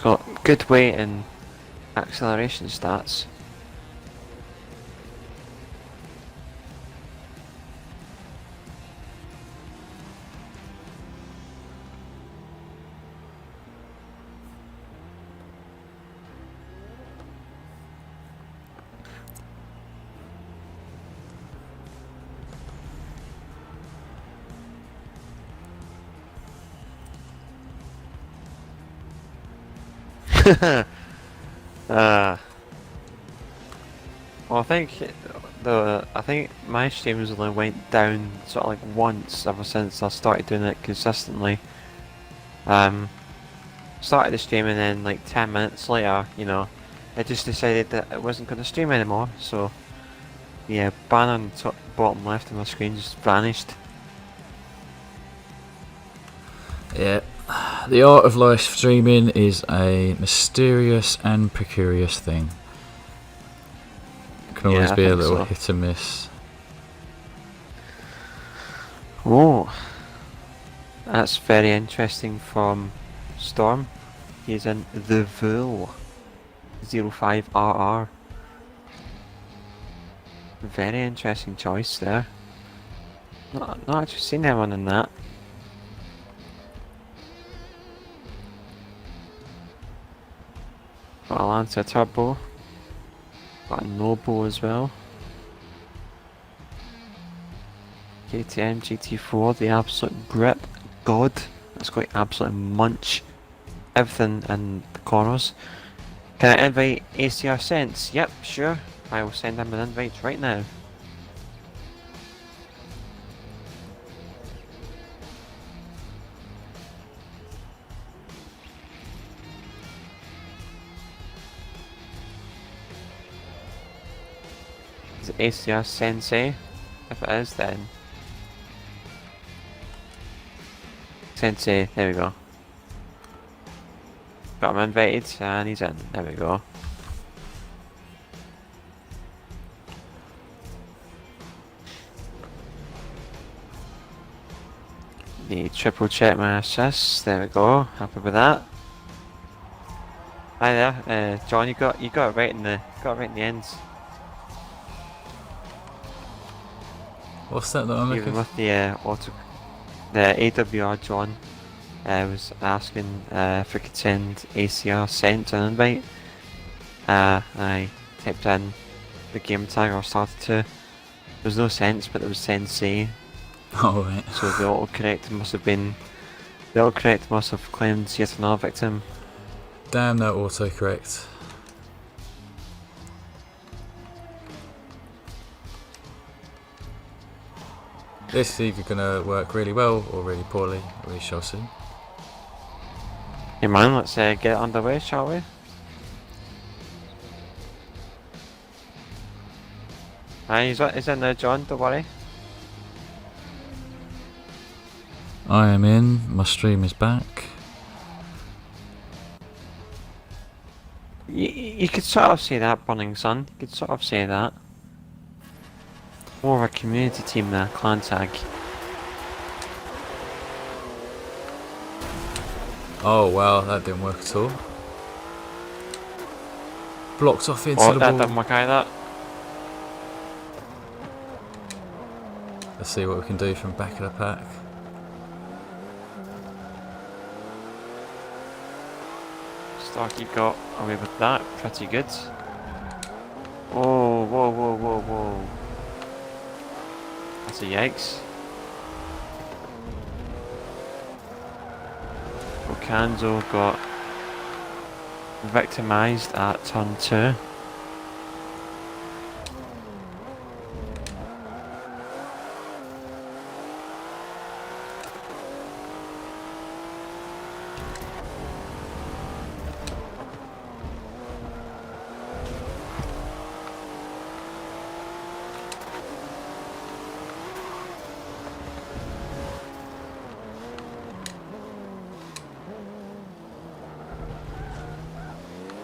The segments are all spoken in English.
got good weight and acceleration stats. Well, I think my streams only went down sort of like once ever since I started doing it consistently. Started the stream and then like 10 minutes later, you know, I just decided that it wasn't going to stream anymore. So yeah, banner on the top, bottom left of my screen just vanished. Yeah, the art of live streaming is a mysterious and precarious thing. It can always be a little hit and miss. Oh, that's very interesting from Storm. He's in the Vul 05RR. Very interesting choice there. Not actually seen anyone in that. Got a Lancer Turbo. Got a Noble as well. KTM GT4, the absolute grip god. It's got absolute munch everything in the corners. Can I invite ACR Sense? Yep, sure. I will send him an invite right now. Is it ACR Sensei? If it is, then Sensei, there we go. Got him invited and he's in. There we go. The triple check my assists. There we go. Happy with that. Hi there, John. You got it right in the ends. What's that I'm Even looking with the AWR John was asking if I could send ACR sent an invite. I typed in the game tag or started to. There was no sense, but there was sensei. Oh right. So the autocorrect must have claimed yet another victim. Damn that autocorrect. This is either going to work really well or really poorly, we shall see. Hey man, let's get it underway, shall we? He's in there, John, don't worry. I am in, my stream is back. You could sort of say that, Burning Sun. You could sort of say that. More of a community team there, clan tag. Oh wow, that didn't work at all. Blocked off into the that wall. didn't work either. Let's see what we can do from back of the pack. Starkey got away with that, pretty good. Oh, whoa, whoa, whoa, whoa. That's a yikes. Okanzo got victimised at turn 2.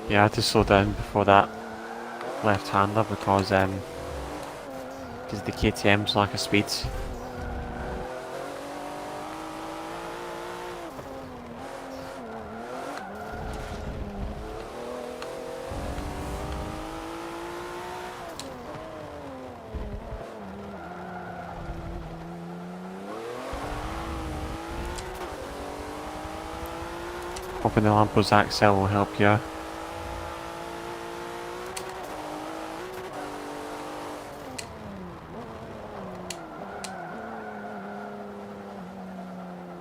Yeah, I had to slow down before that left-hander because the KTM's lack of speed. Hoping the Lampo's Axel will help you.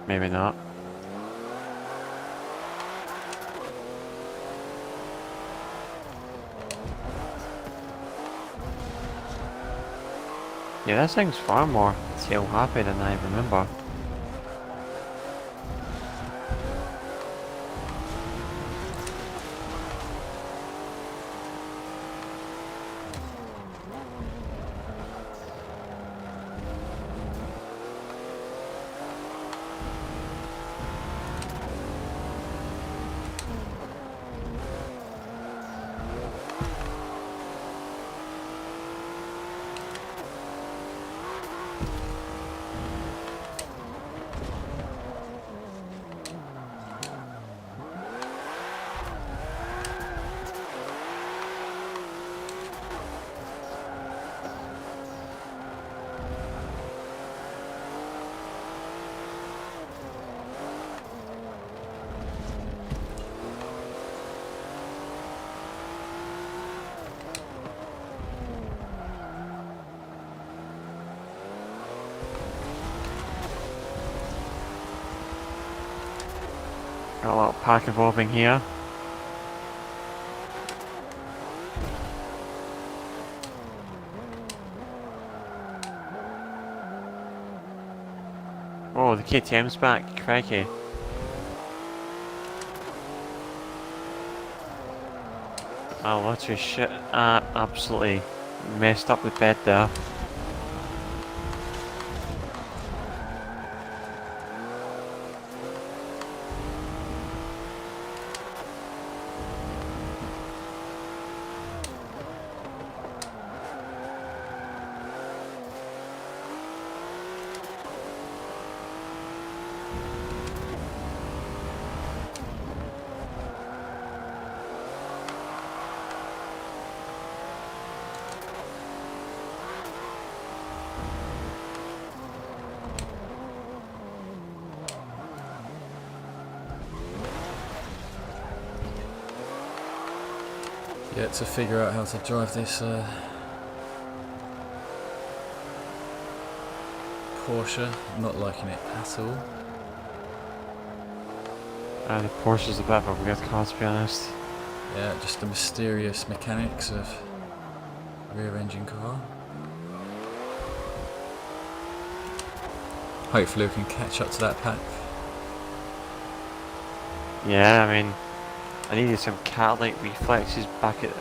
Maybe not. Yeah, this thing's far more tail happy than I remember. Got a little pack evolving here. Oh, the KTM's back, crikey. Oh, literally shit, absolutely messed up the bed there. Yet to figure out how to drive this Porsche. I'm not liking it at all. The Porsche's a bit of a weird car, to be honest. Yeah, just the mysterious mechanics of rear engine car. Hopefully we can catch up to that pack. Yeah, I mean, I needed some cat-like reflexes back at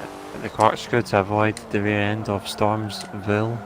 the corkscrew to avoid the rear end of Storm's Ville.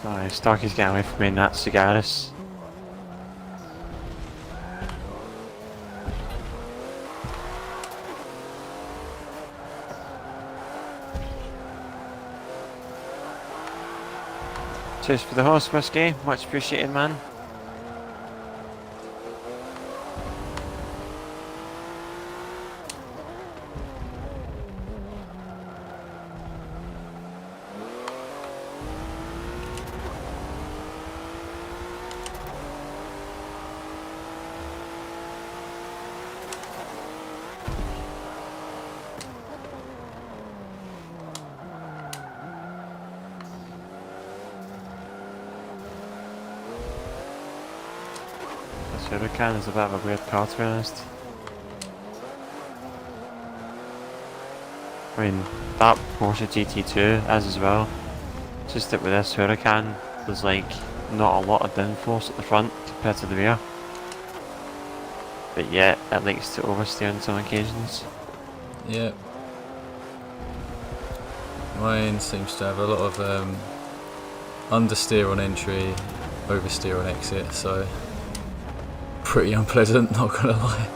Sorry, Starkey's getting away from me in that Cigaris. Cheers for the horse whiskey, much appreciated, man. Hurricane is a bit of a weird car, to be honest. I mean, that Porsche GT2 is as well. It's just that with this Hurricane, there's like not a lot of downforce at the front compared to the rear. but yeah, it likes to oversteer on some occasions. Yeah. Mine seems to have a lot of understeer on entry, oversteer on exit, so pretty unpleasant, not gonna lie.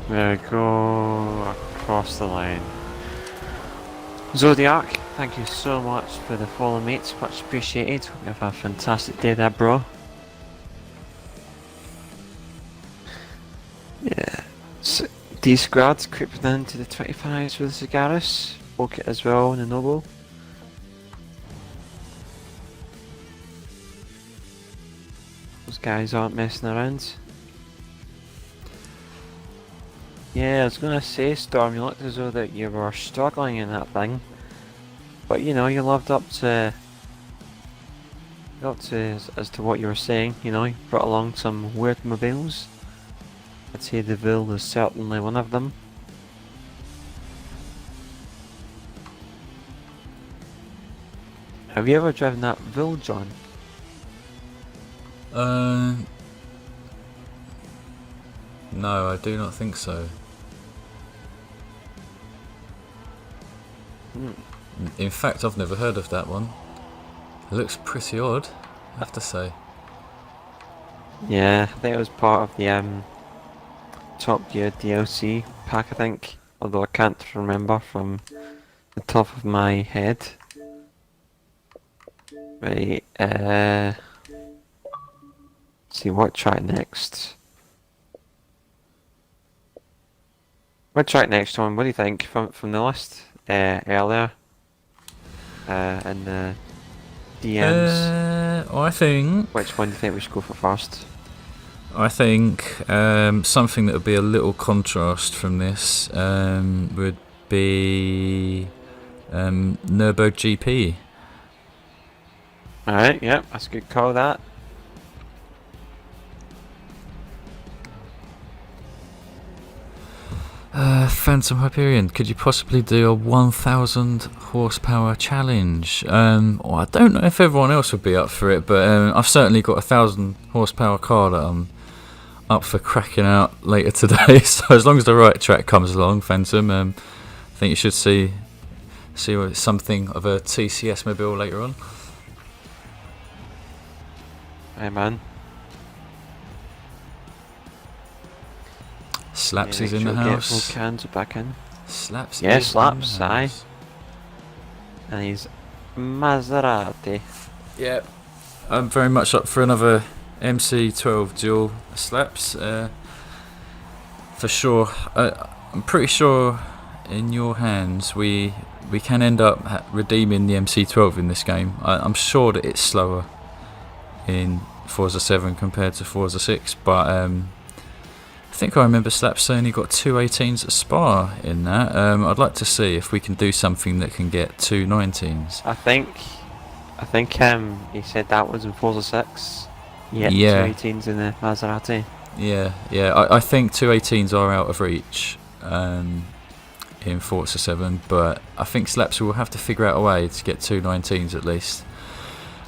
There we go, across the line. Zodiac, thank you so much for the follow, mates. Much appreciated. Hope you have a fantastic day there, bro. Yeah. So, D Squad's creeping into the 25s with the Cigaris. Poke it as well in the Noble. Those guys aren't messing around. Yeah, I was gonna say, Storm, you looked as though that you were struggling in that thing. But you know, you lived up to as to what you were saying, you know, you brought along some weird mobiles. I'd say the Ville is certainly one of them. Have you ever driven that Ville, John? No, I do not think so. In fact, I've never heard of that one. It looks pretty odd, I have to say. Yeah, I think it was part of the Top Gear DLC pack, I think. Although I can't remember from the top of my head. Right, see what track next. What track next, Tom? What do you think from the list earlier in the DMs? I think. Which one do you think we should go for first? I think something that would be a little contrast from this would be Nurburgring GP. Alright, yeah, that's a good call, that. Phantom Hyperion, could you possibly do a 1000 horsepower challenge? Well, I don't know if everyone else would be up for it, but I've certainly got a 1000 horsepower car that I'm up for cracking out later today. So as long as the right track comes along, Phantom, I think you should see something of a TCS mobile later on. Hey man. Slaps yeah, is in the house. Get cans back in. Slaps. Yeah, Slaps, aye. And he's Maserati. Yeah, I'm very much up for another MC12 dual Slaps. For sure. I'm pretty sure in your hands we can end up redeeming the MC12 in this game. I'm sure that it's slower in Forza 7 compared to Forza 6, but I think I remember Slaps saying he got 218s at Spa in that. I'd like to see if we can do something that can get 219s. I think he said that was in Forza 6. Yeah, 218s in the Maserati. Yeah. I think 218s are out of reach in Forza 7, but I think Slaps will have to figure out a way to get 219s at least.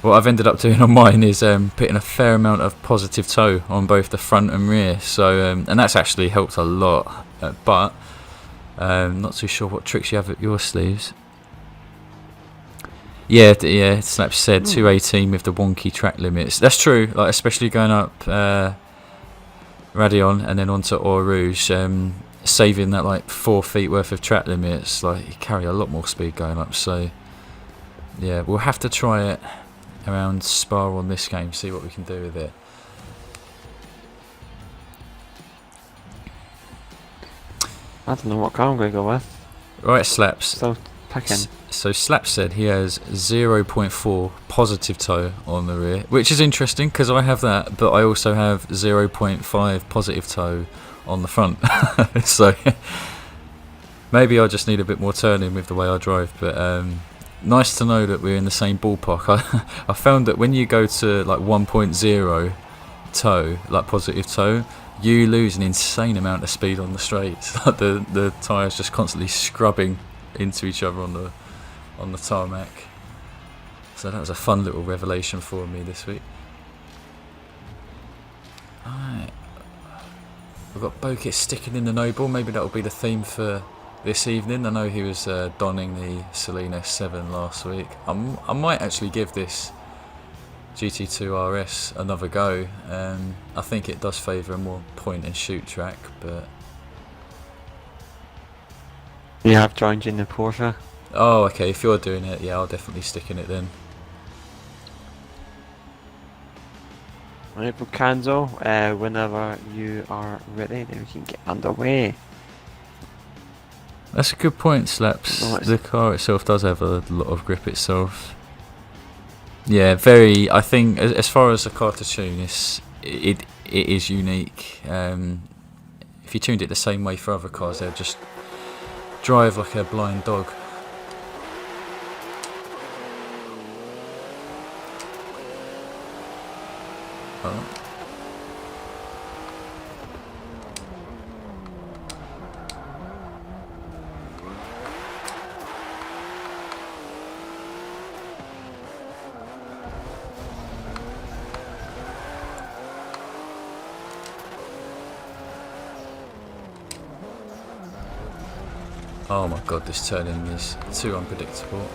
What I've ended up doing on mine is putting a fair amount of positive toe on both the front and rear, so and that's actually helped a lot. But not too sure what tricks you have up your sleeves. Yeah. Slaps said 218 with the wonky track limits. That's true. Like especially going up Radion and then onto Eau Rouge, saving that like 4 feet worth of track limits. Like you carry a lot more speed going up. So yeah, we'll have to try it around Spa on this game, see what we can do with it. I don't know what car I'm going to go with. Right, Slaps. Still picking. So Slap said he has 0.4 positive toe on the rear, which is interesting because I have that, but I also have 0.5 positive toe on the front. So maybe I just need a bit more turning with the way I drive, but nice to know that we're in the same ballpark. I found that when you go to like 1.0 toe, like positive toe, you lose an insane amount of speed on the straights. Like the tyres just constantly scrubbing into each other on the tarmac. So that was a fun little revelation for me this week. Alright, we've got Bokit sticking in the Noble. Maybe that'll be the theme for this evening. I know he was donning the Celine S7 last week. I might actually give this GT2 RS another go. I think it does favour a more point and shoot track, but You have joined in the Porsche. oh, okay, if you're doing it, yeah, I'll definitely stick in it then. Right, Bucanzo, whenever you are ready, then we can get underway. That's a good point, Slaps. No, The car itself does have a lot of grip itself. Yeah, very. I think as far as the car to tune, it is unique. If you tuned it the same way for other cars, they'll just drive like a blind dog. Oh. Oh my god, this turning is too unpredictable.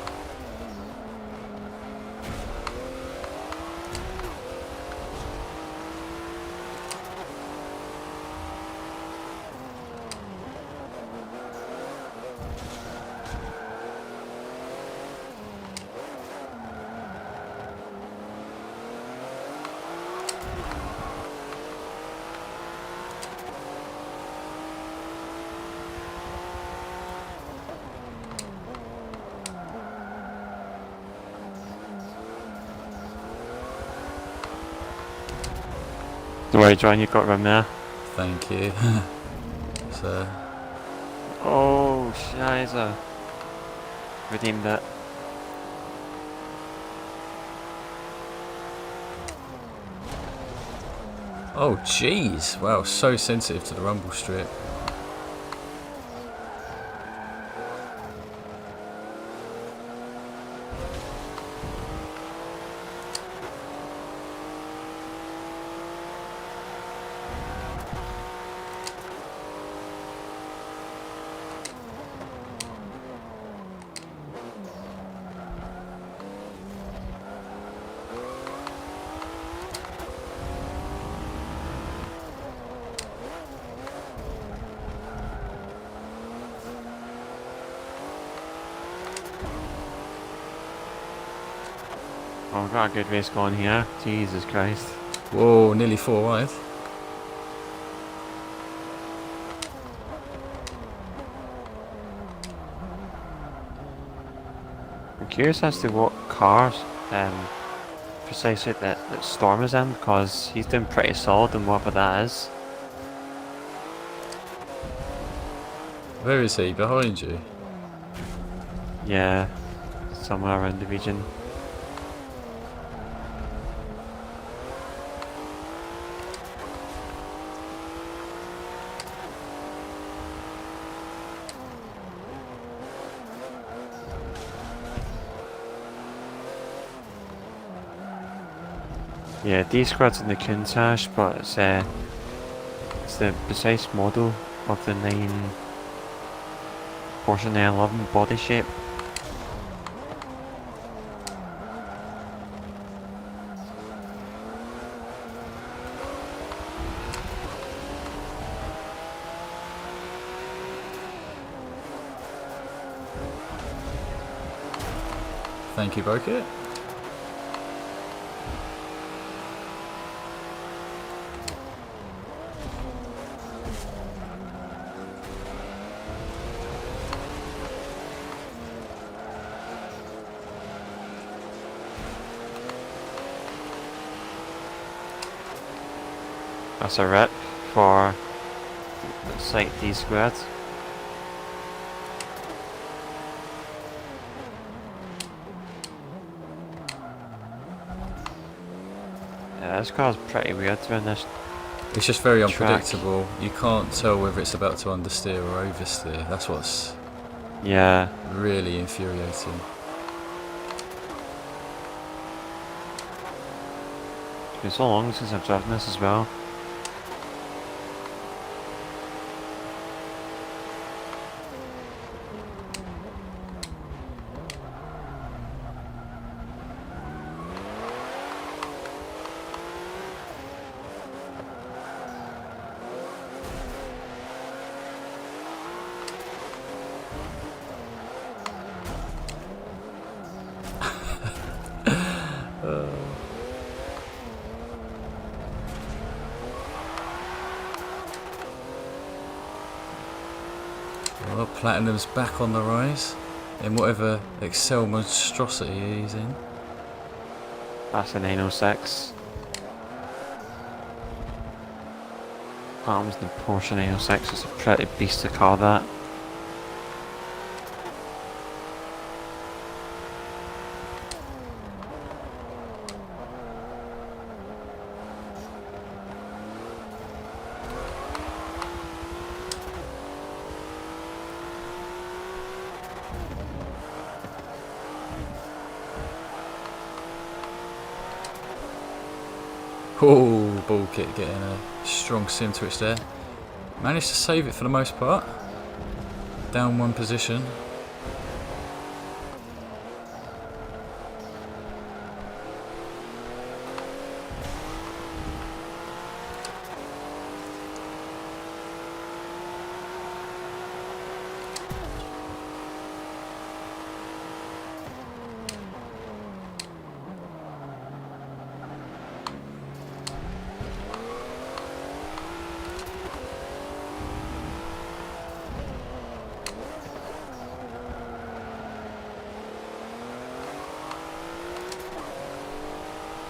Don't worry, John, you got room there. Thank you. So, Oh, Shiza. Redeemed it. oh jeez, wow, so sensitive to the rumble strip. Oh, we've got a good race going here. Jesus Christ. Whoa, nearly 4 wide. I'm curious as to what cars precisely that Storm is in, because he's doing pretty solid in whatever that is. Where is he? Behind you? Yeah, somewhere around the region. Yeah, D squad's in the Countach, but it's the precise model of the 9 Porsche 911 body shape. Thank you, Bokit. That's a rip for, looks like D squared. Yeah, this car's pretty weird doing this. It's just very Track. unpredictable. You can't tell whether it's about to understeer or oversteer. That's what's Yeah. really infuriating. It's been so long since I've driven this as well. Well, Platinum's back on the rise in whatever Excel monstrosity he's in. That's a 906. Arms the Porsche 906. It's a pretty beastly car, that. Oh, ball kit getting a strong sim twitch there. Managed to save it for the most part. Down one position.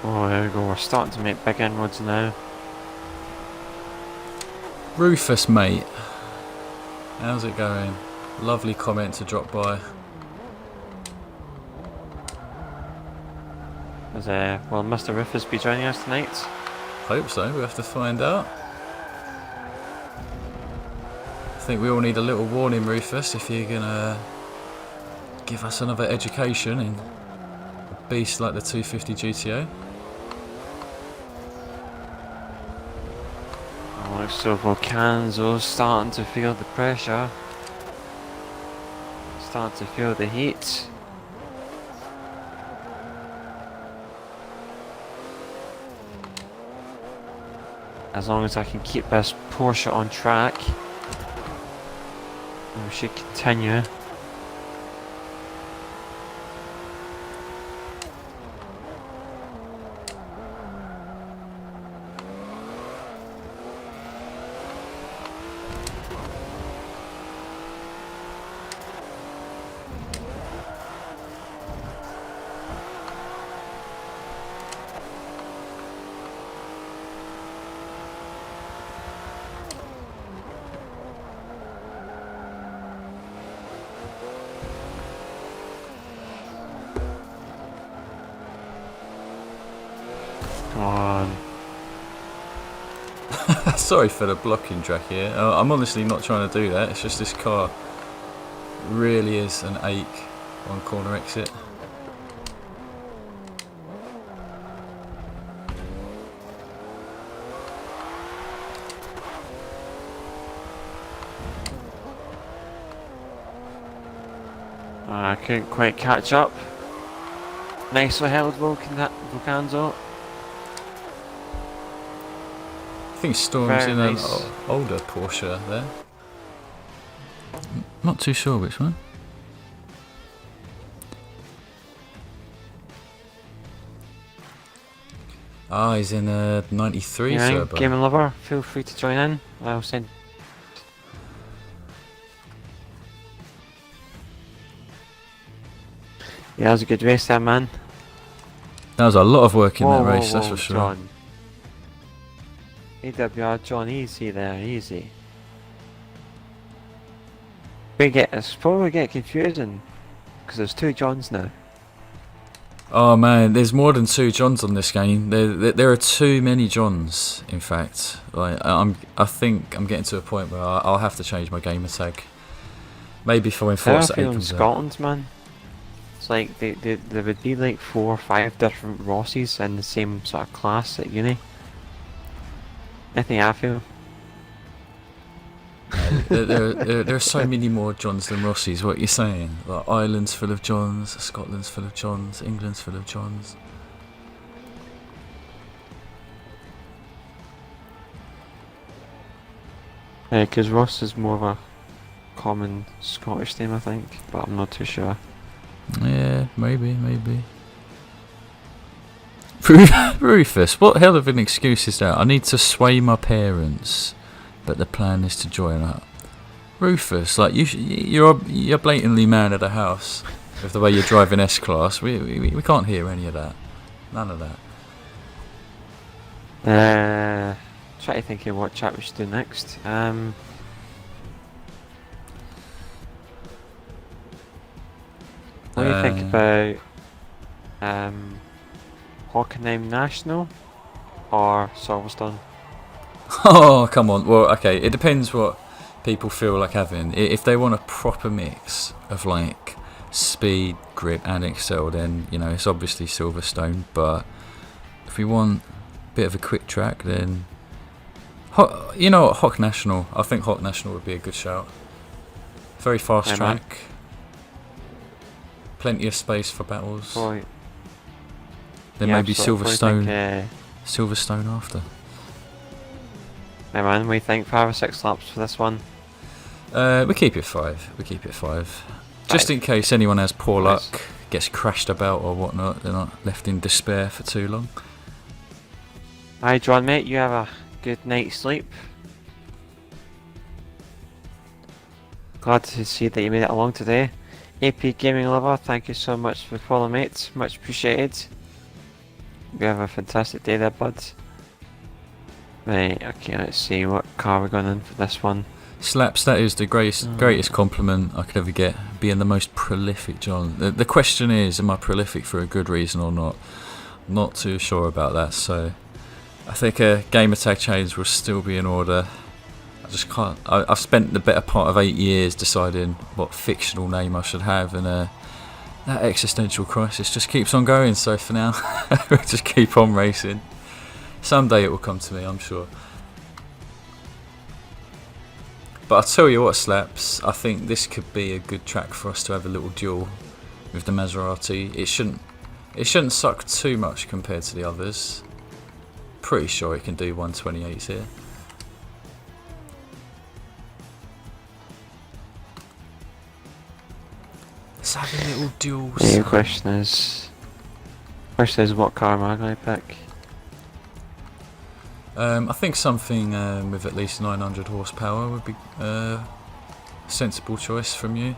Oh, there we go. We're starting to make big inroads now. Rufus, mate. How's it going? Lovely comment to drop by. Will Mr. Rufus be joining us tonight? Hope so, we'll have to find out. I think we all need a little warning, Rufus, if you're gonna give us another education in a beast like the 250 GTO. Oh, so Volcanzo's starting to feel the pressure. Starting to feel the heat. As long as I can keep this Porsche on track, we should continue. Come on. Sorry for the blocking track here. I'm honestly not trying to do that. It's just this car really is an ache on corner exit. I couldn't quite catch up. Nicely held, Volcanzo. I think Storm's Very in nice. an older Porsche there. Not too sure which one. Ah, he's in a 93 Yeah, turbo. gaming lover, feel free to join in. I'll send. Yeah, that was a good race there, man. That was a lot of work in Whoa, that whoa, race, that's whoa, for sure. John. AWR John, easy there, easy. It's probably get confusing because there's 2 Johns now. Oh man, there's more than 2 Johns on this game. There are too many Johns. In fact, like I think I'm getting to a point where I'll have to change my gamer tag. Maybe for when Forza 8 in comes out. Scotland, man. It's like there would be like 4 or 5 different Rossies in the same sort of class at uni. I think I feel. There are so many more Johns than Rossies. What are you saying? Like Ireland's full of Johns, Scotland's full of Johns, England's full of Johns. Yeah, because Ross is more of a common Scottish name, I think, but I'm not too sure. Yeah, maybe. Rufus, what hell of an excuse is that? I need to sway my parents, but the plan is to join up. Rufus, like you're blatantly man of the house with the way you're driving S-Class. We can't hear any of that. None of that. Try to think of what chat we should do next. What do you think about Hockenheim National or Silverstone? Oh, come on. Well, okay, it depends what people feel like having. If they want a proper mix of like speed, grip and excel, then you know it's obviously Silverstone. But if we want a bit of a quick track, then you know what, Hock National. I think Hock National would be a good shout. Very fast track. Plenty of space for battles. Right. Then Yeah, maybe Silverstone. Think, Silverstone after. Hey man, we think 5 or 6 laps for this one. We keep it 5. Just in case anyone has poor luck, gets crashed about or whatnot, they're not left in despair for too long. Hi John mate, you have a good night's sleep. Glad to see that you made it along today. AP Gaming Lover, thank you so much for following mate, much appreciated. We have a fantastic day there bud. Right, okay, let's see what car we're going in for this one. Slaps, that is the greatest compliment I could ever get, being the most prolific John. The question is, am I prolific for a good reason or not? I'm not too sure about that, so I think a gamer tag change will still be in order. I just can't. I've spent the better part of 8 years deciding what fictional name I should have, and that existential crisis just keeps on going. So for now, we'll just keep on racing. Someday it will come to me, I'm sure. But I'll tell you what, Slaps, I think this could be a good track for us to have a little duel with the Maserati. It shouldn't suck too much compared to the others. Pretty sure it can do 128s here. Let's have a little duel. The question is what car am I going to pick? I think something with at least 900 horsepower would be a sensible choice from you.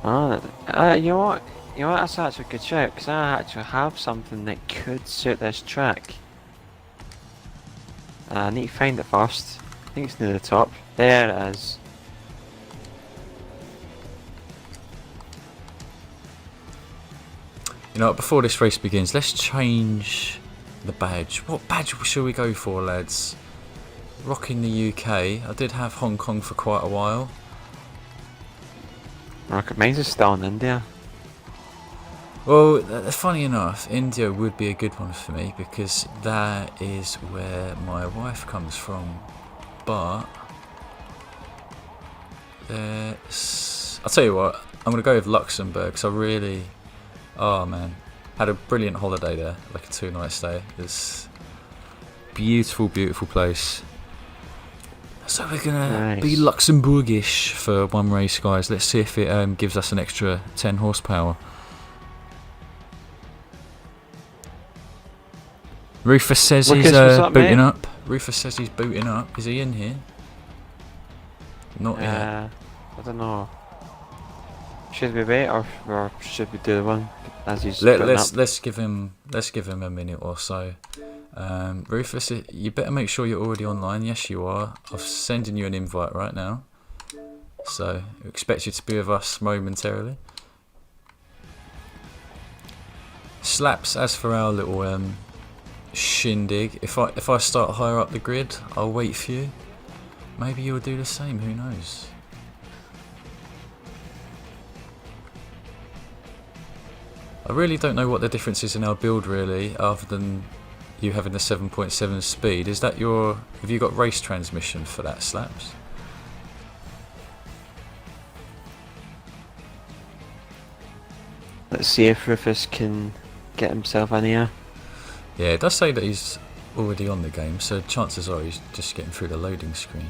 You know what? That's actually a good shout, because I actually have something that could suit this track. I need to find it first. I think it's near the top. There it is. You know, before this race begins, let's change the badge. What badge shall we go for, lads? Rocking the UK. I did have Hong Kong for quite a while. Mine's is still in India. Well, funny enough, India would be a good one for me because that is where my wife comes from. But I'll tell you what, I'm gonna go with Luxembourg. So I really, oh man, had a brilliant holiday there, like a 2-night stay. It's beautiful, beautiful place. So we're gonna be Luxembourgish for one race, guys. Let's see if it gives us an extra 10 horsepower. Rufus says he's booting up. Rufus says he's booting up. Is he in here? Not yet. I don't know. Should we wait or should we do the one as he's let's give him a minute or so. Rufus, you better make sure you're already online. Yes, you are. I'm sending you an invite right now. So, I expect you to be with us momentarily. Slaps, as for our little shindig, if I start higher up the grid, I'll wait for you. Maybe you'll do the same, who knows? I really don't know what the difference is in our build really, other than you having the 7.7 speed. Is that have you got race transmission for that, Slaps? Let's see if Rufus can get himself in here. Yeah, it does say that he's already on the game, so chances are he's just getting through the loading screen.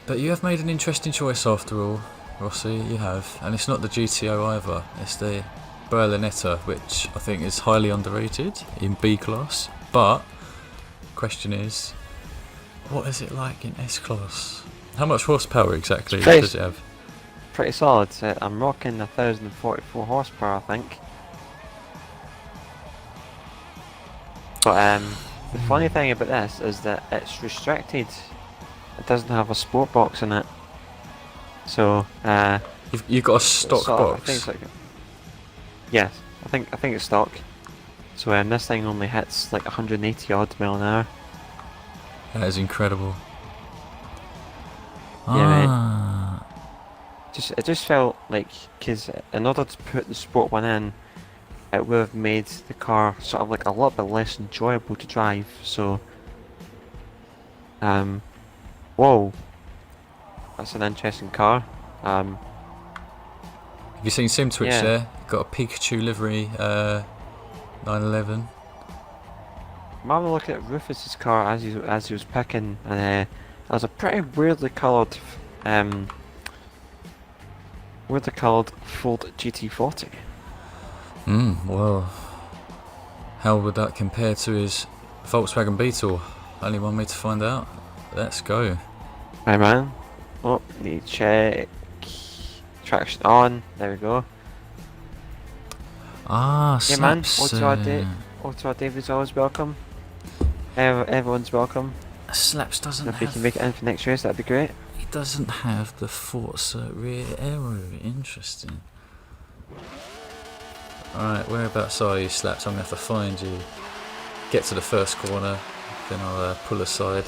But you have made an interesting choice after all, Rossi, you have. And it's not the GTO either, it's the Berlinetta, which I think is highly underrated in B class. But, question is, what is it like in S class? How much horsepower exactly does it have? Pretty solid. I'm rocking 1044 horsepower, I think. But the funny thing about this is that it's restricted. It doesn't have a sport box in it. So you've got a stock box. I think it's like, yes, I think it's stock. So this thing only hits like 180 odd mile an hour. That is incredible. Yeah, mate. It just felt like, because in order to put the sport one in, it would have made the car sort of like a little bit less enjoyable to drive. So, whoa, that's an interesting car. Have you seen Sim Twitch there? Got a Pikachu livery, 911. I'm having a look at Rufus's car as he was picking, and it was a pretty weirdly coloured Ford GT40. Well, how would that compare to his Volkswagen Beetle? Only one way to find out. Let's go. Right, man. Oh, need to check. Traction on. There we go. Yeah, man. Auto David's always welcome. Everyone's welcome. Slaps doesn't if you can make it in for next race, that'd be great. He doesn't have the Forza rear aero. Interesting. Alright, whereabouts are you, Slaps? I'm going to have to find you. Get to the first corner, then I'll pull aside.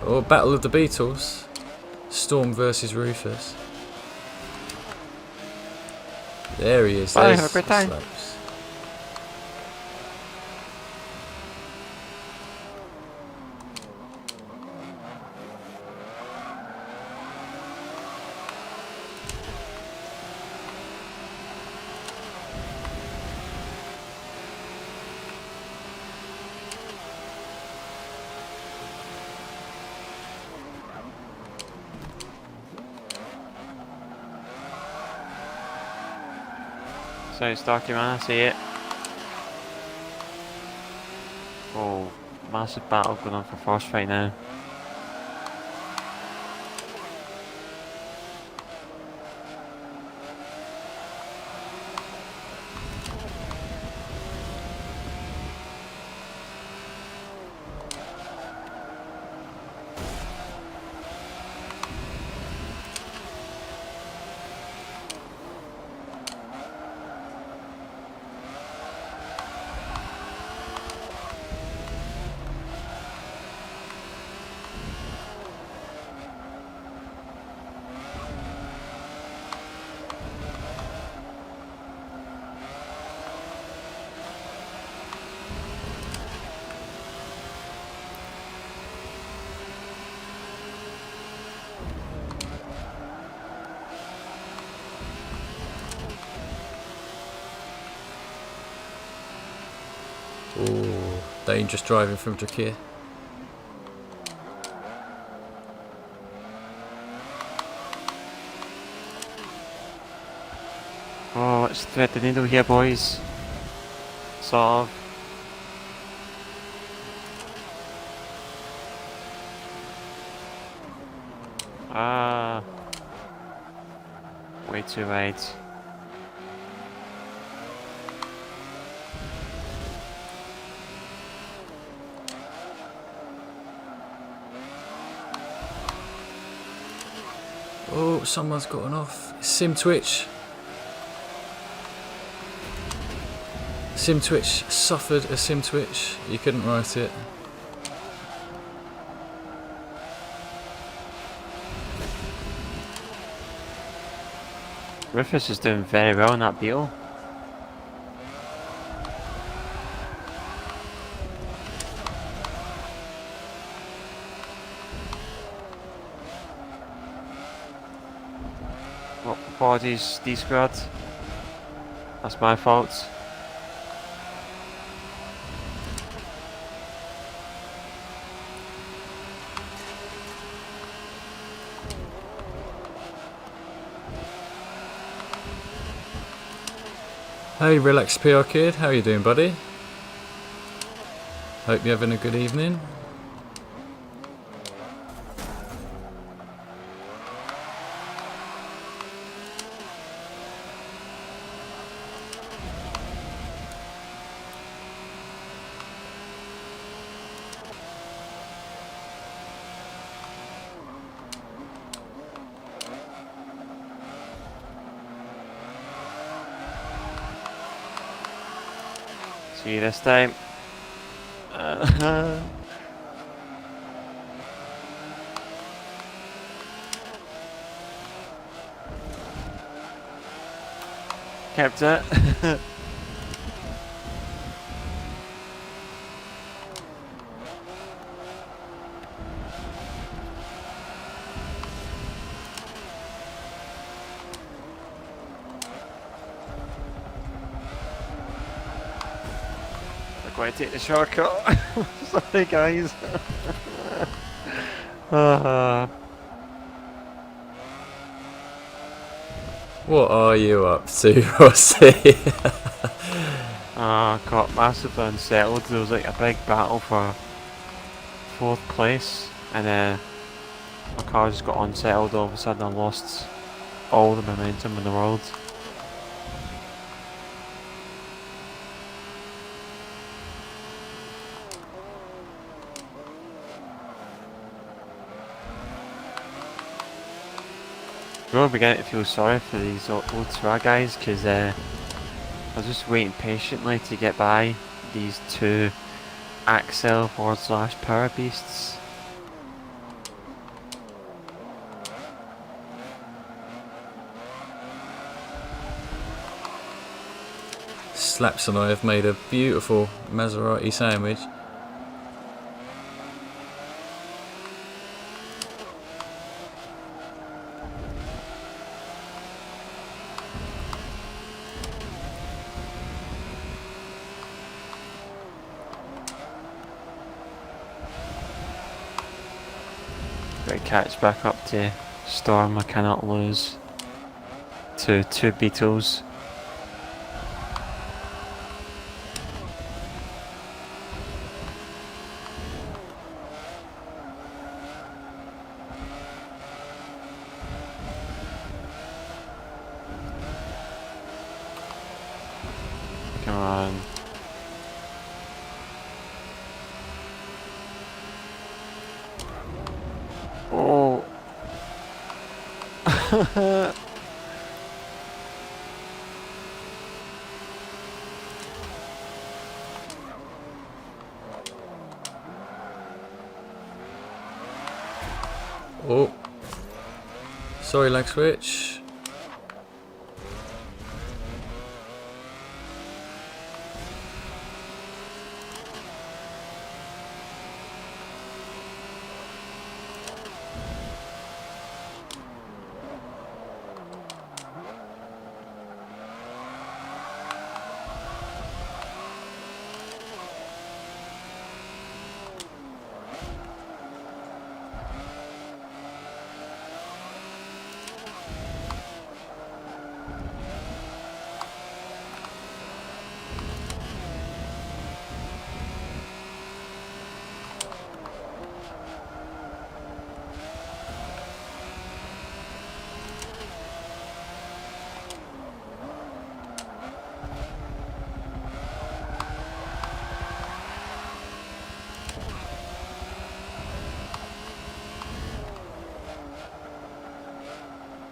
Oh, Battle of the Beatles. Storm versus Rufus. There he is. Bye, have a great time. Slaps. So Starkey, man, I see it. Oh, massive battle going on for first right now. Oh, dangerous driving from Drakir. Oh, let's thread the needle here, boys. Sort of. Ah. Way too wide. Oh, someone's gotten off. Sim Twitch. Sim Twitch suffered a Sim Twitch. You couldn't write it. Rufus is doing very well in that Beetle. What apologies, D squared. That's my fault. Hey, Relax PR Kid, how you doing, buddy? Hope you're having a good evening. See you this time. Kept it. We're going to take the shortcut. Sorry guys. What are you up to, Rossi? Got massively unsettled. There was like a big battle for 4th place, and my car just got unsettled. All of a sudden, I lost all the momentum in the world. I'm really beginning to feel sorry for these old Swa guys, because I was just waiting patiently to get by these 2 Axel / power beasts. Slaps and I have made a beautiful Maserati sandwich. Got to catch back up to Storm. I cannot lose to 2 Beetles. Come on. Oh. Oh. Sorry, lag switch.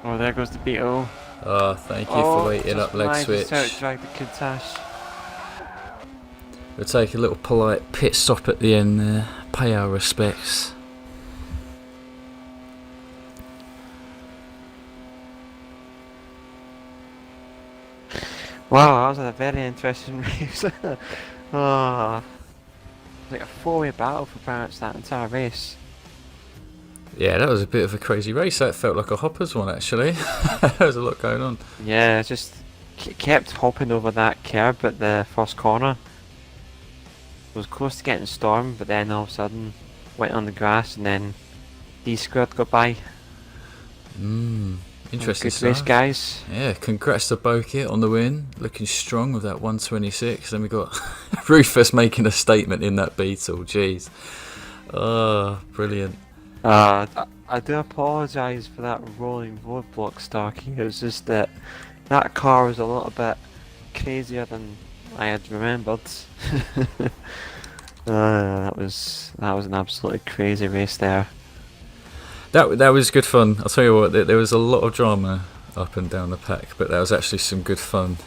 Oh, there goes the Beetle. Oh, thank you for waiting up, leg switch. Drag the Kintash. We'll take a little polite pit stop at the end there, pay our respects. Wow, that was a very interesting race. Oh, like a four-way battle for pretty much that entire race. Yeah, that was a bit of a crazy race. That felt like a hoppers one, actually. There was a lot going on. Yeah, just kept hopping over that curb at the first corner. Was close to getting stormed, but then all of a sudden went on the grass, and then D-Squared got by. Interesting Good race, stuff. guys. Yeah, congrats to Bokit on the win. Looking strong with that 126. Then we got Rufus making a statement in that Beetle. Jeez. Oh, brilliant. I do apologise for that rolling roadblock, Starkey. It was just that car was a little bit crazier than I had remembered. That was an absolutely crazy race there. That was good fun. I'll tell you what, there was a lot of drama up and down the pack, but that was actually some good fun.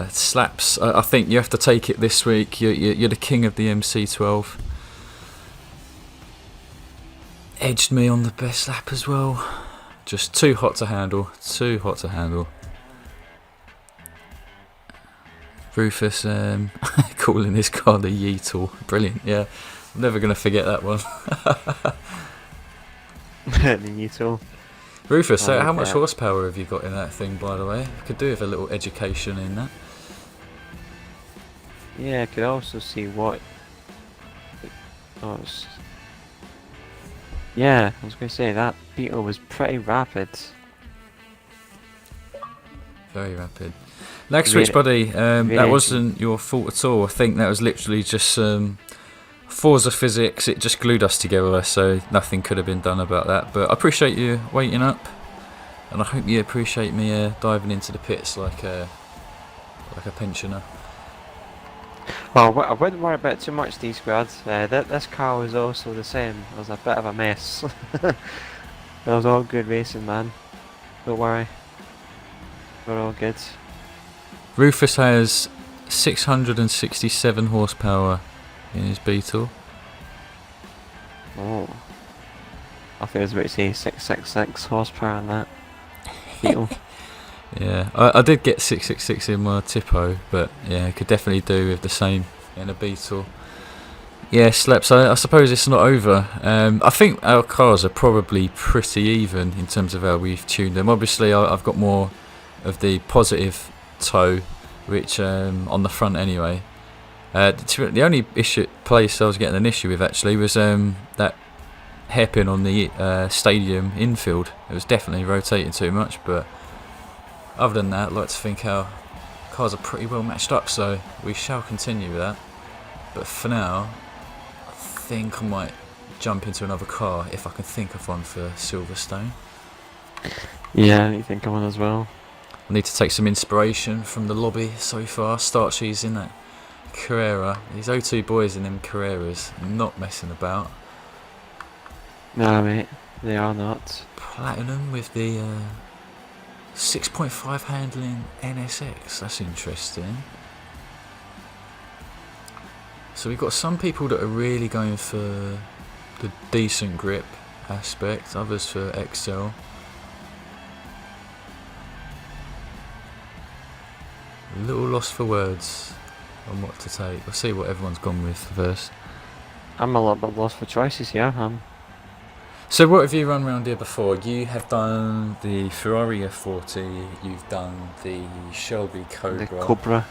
Slaps, I think you have to take it this week. You're the king of the MC12. Edged me on the best lap as well. Just too hot to handle. Too hot to handle. Rufus calling his car the Yeetle. Brilliant, yeah. I'm never going to forget that one. The Yeetle. Rufus, how much horsepower have you got in that thing, by the way? You could do with a little education in that. Yeah, I could also see what... Yeah, I was going to say that Beetle was pretty rapid. Very rapid. Leg switch, buddy. That wasn't your fault at all. I think that was literally just Forza physics. It just glued us together, so nothing could have been done about that. But I appreciate you waiting up, and I hope you appreciate me diving into the pits like a pensioner. Well, I wouldn't worry about too much, D-Squared. This car was also the same. It was a bit of a mess. It was all good racing, man. Don't worry. We're all good. Rufus has 667 horsepower in his Beetle. Oh. I think I was about to say 666 horsepower on that Beetle. Yeah, I did get 666 in my Tipo, but yeah, I could definitely do with the same in a Beetle. Yeah, Sleps, I suppose it's not over. I think our cars are probably pretty even in terms of how we've tuned them. Obviously, I've got more of the positive toe, which on the front anyway. The only place I was getting an issue with actually was that hairpin on the stadium infield. It was definitely rotating too much, but other than that, I'd like to think our cars are pretty well matched up, so we shall continue with that. But for now, I think I might jump into another car if I can think of one for Silverstone. Yeah, I think I'm on as well. I need to take some inspiration from the lobby so far. Starchy's in that Carrera. These O2 boys in them Carreras, not messing about. Nah, mate, they are not. Platinum with the 6.5 handling NSX. That's interesting. So we've got some people that are really going for the decent grip aspect, others for XL. A little lost for words on what to take. We'll see what everyone's gone with first. I'm a little bit lost for choices here, So what have you run around here before? You have done the Ferrari F40, you've done the Shelby Cobra. The Cobra.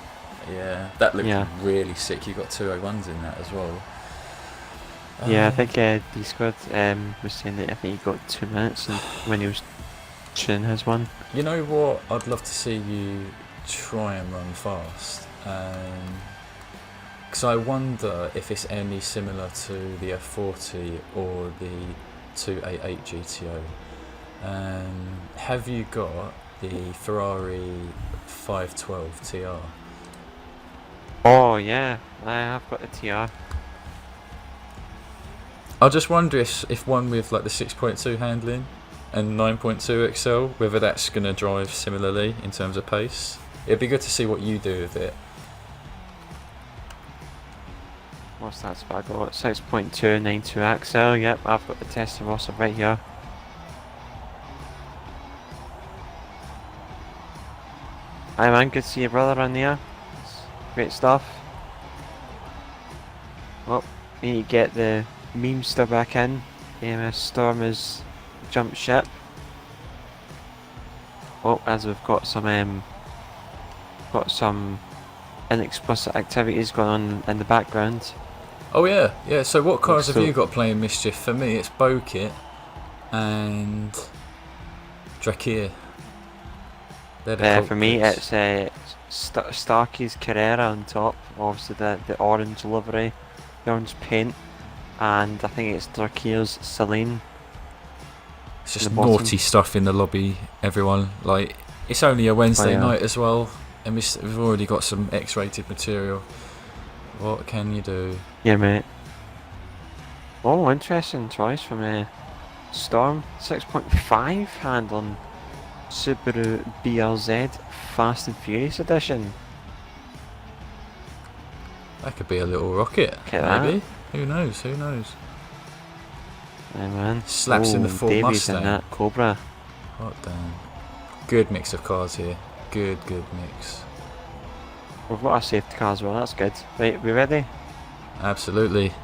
Yeah, that looked really sick. You got 201s in that as well. Yeah, I think D-Squad was saying that I think he got 2 minutes and when he was tuning his one. You know what? I'd love to see you try and run fast. Because I wonder if it's any similar to the F40 or the 288 GTO. Have you got the Ferrari 512 TR? Oh yeah, I have got the TR. I just wonder if one with like the 6.2 handling and 9.2 XL, whether that's going to drive similarly in terms of pace. It'd be good to see what you do with it. What's that spec? I got 6.292 axle. Yep, I've got the testing roster right here. Hi man, good to see your brother on there. Great stuff. Well, we need to get the memester back in. AMS Storm has jumped ship. Oh, as we've got some inexplicit activities going on in the background. Oh yeah, yeah. So what cars have So- you got playing mischief? For me, it's Bokit and Drakir. They're the For me, culprits. it's Starkey's Carrera on top. Obviously, the orange livery, the orange paint, and I think it's Drakir's Celine. It's just the bottom. naughty stuff in the lobby, everyone. Like, it's only a Wednesday yeah. night as well, and we've already got some X-rated material. What can you do? Yeah, mate. Oh, interesting choice from Storm. 6.5 handling Subaru BRZ Fast and Furious Edition. That could be a little rocket, Look at maybe. Who knows? Who knows? Hey man. Slaps in the Ford Davies in Mustang. that Cobra. Hot damn. Good mix of cars here. Good mix. We've got a safety car as well, that's good. Right, we ready? Absolutely.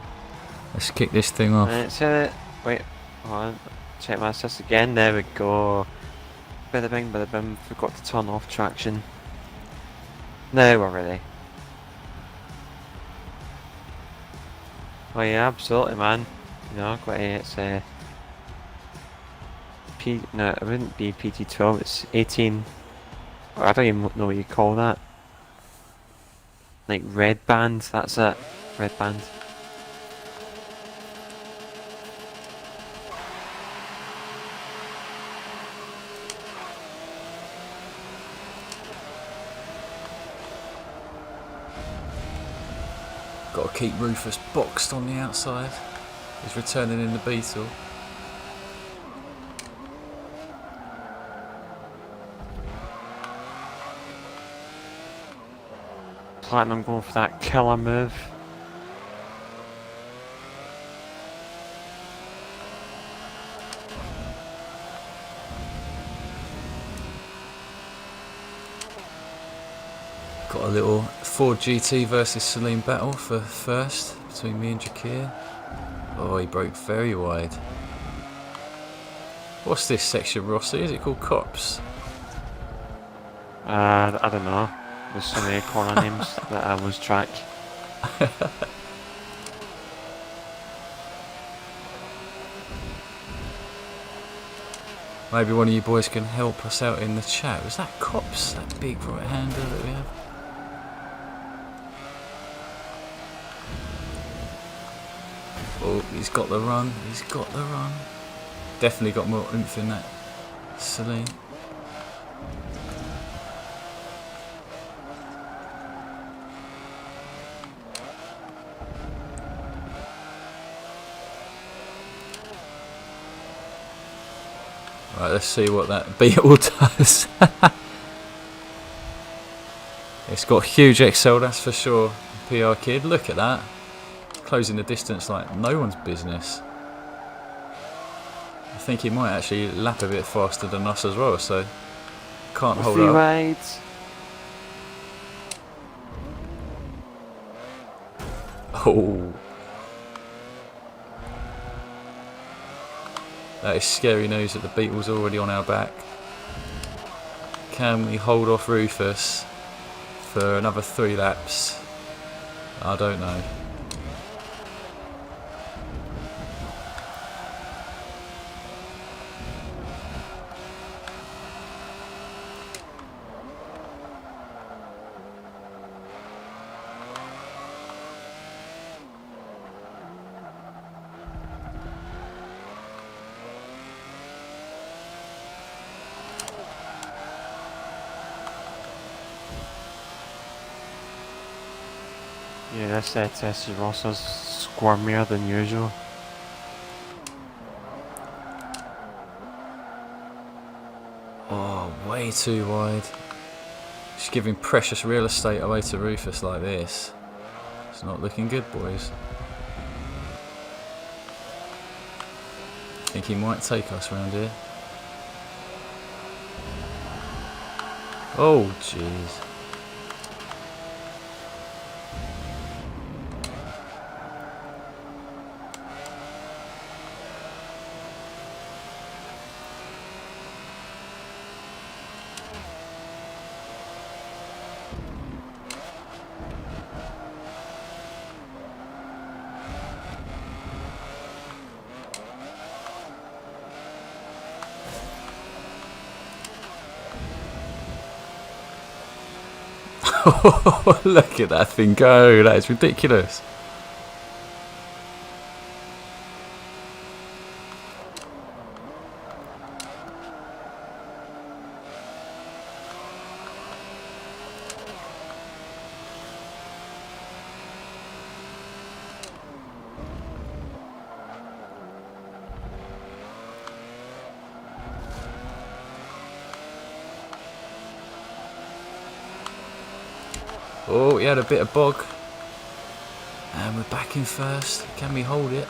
Let's kick this thing off. Right, set it. Wait, hold on. Check my assist again. There we go. Bada bing, bada bim. Forgot to turn off traction. Now we're ready. Oh yeah, absolutely, man. You know, it's no, it wouldn't be PT12. It's 18. I don't even know what you call that. Like red band. That's it. Red band. Got to keep Rufus boxed on the outside. He's returning in the Beetle. Platinum going for that killer move. Got a little Ford GT versus Celine battle for first between me and Jakir. Oh, he broke very wide. What's this section, Rossi? Is it called Cops? I don't know. There's so many corner names that I lose track. Maybe one of you boys can help us out in the chat. Was that Cops? That big right-hander that we have? Oh, he's got the run. He's got the run. Definitely got more oomph in that Celine. Right, let's see what that Beetle does. It's got huge XL, that's for sure. PR Kid, look at that. Closing the distance like no one's business. I think he might actually lap a bit faster than us as well, so can't hold Three up. rides. Oh. That is scary news that the Beetle's already on our back. Can we hold off Rufus for another 3 laps? I don't know. Yeah, this test is also squirmier than usual. way too wide. Just giving precious real estate away to Rufus like this. It's not looking good, boys. I think he might take us round here. Oh, jeez. Look at that thing go, that is ridiculous. Oh, he had a bit of bog. And we're back in first. Can we hold it?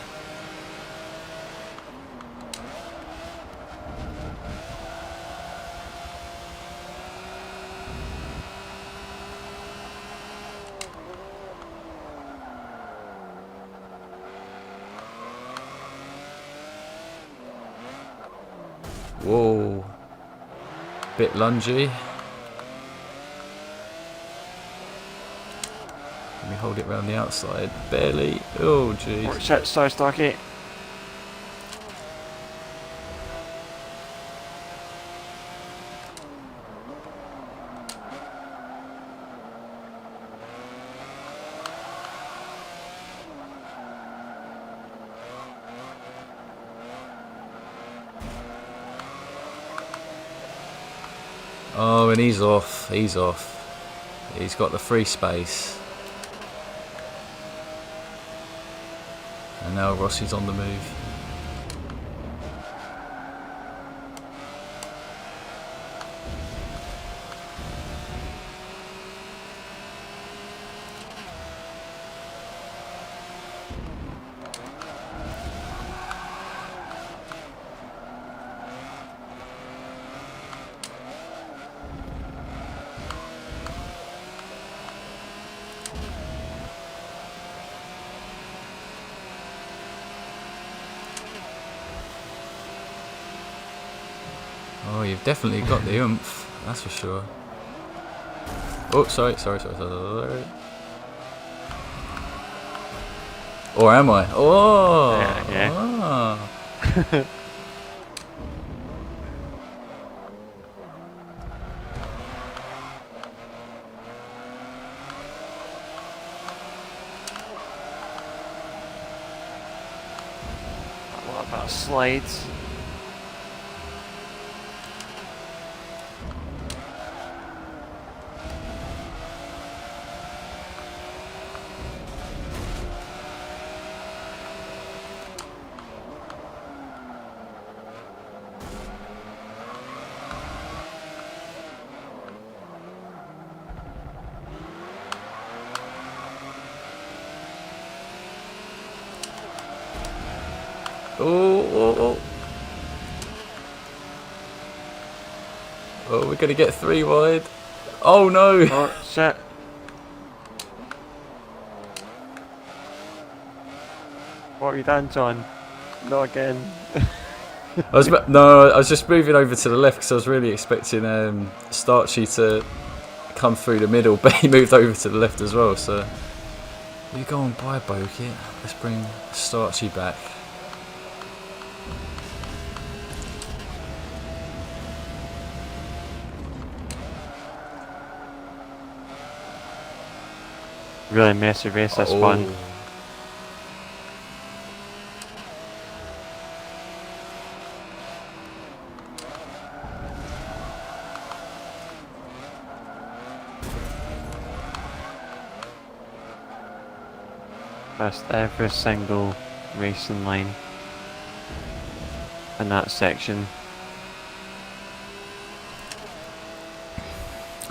Whoa. Bit lungy. Can we hold it round the outside? Barely. Oh, jeez. Oh, shit, so stocky. Oh, and he's off. He's off. He's got the free space. And now Rossi's on the move. Oh, you've definitely got the oomph, that's for sure. Oh, sorry. Or am I? Oh! Yeah. Ah. What about slides? Oh, we're gonna get 3 wide. Oh no! Oh, shit. What have you done, John? Not again. I was just moving over to the left because I was really expecting Starchy to come through the middle, but he moved over to the left as well. So we go on by Bokit. Let's bring Starchy back. Really messy race this one. Missed every single racing line in that section.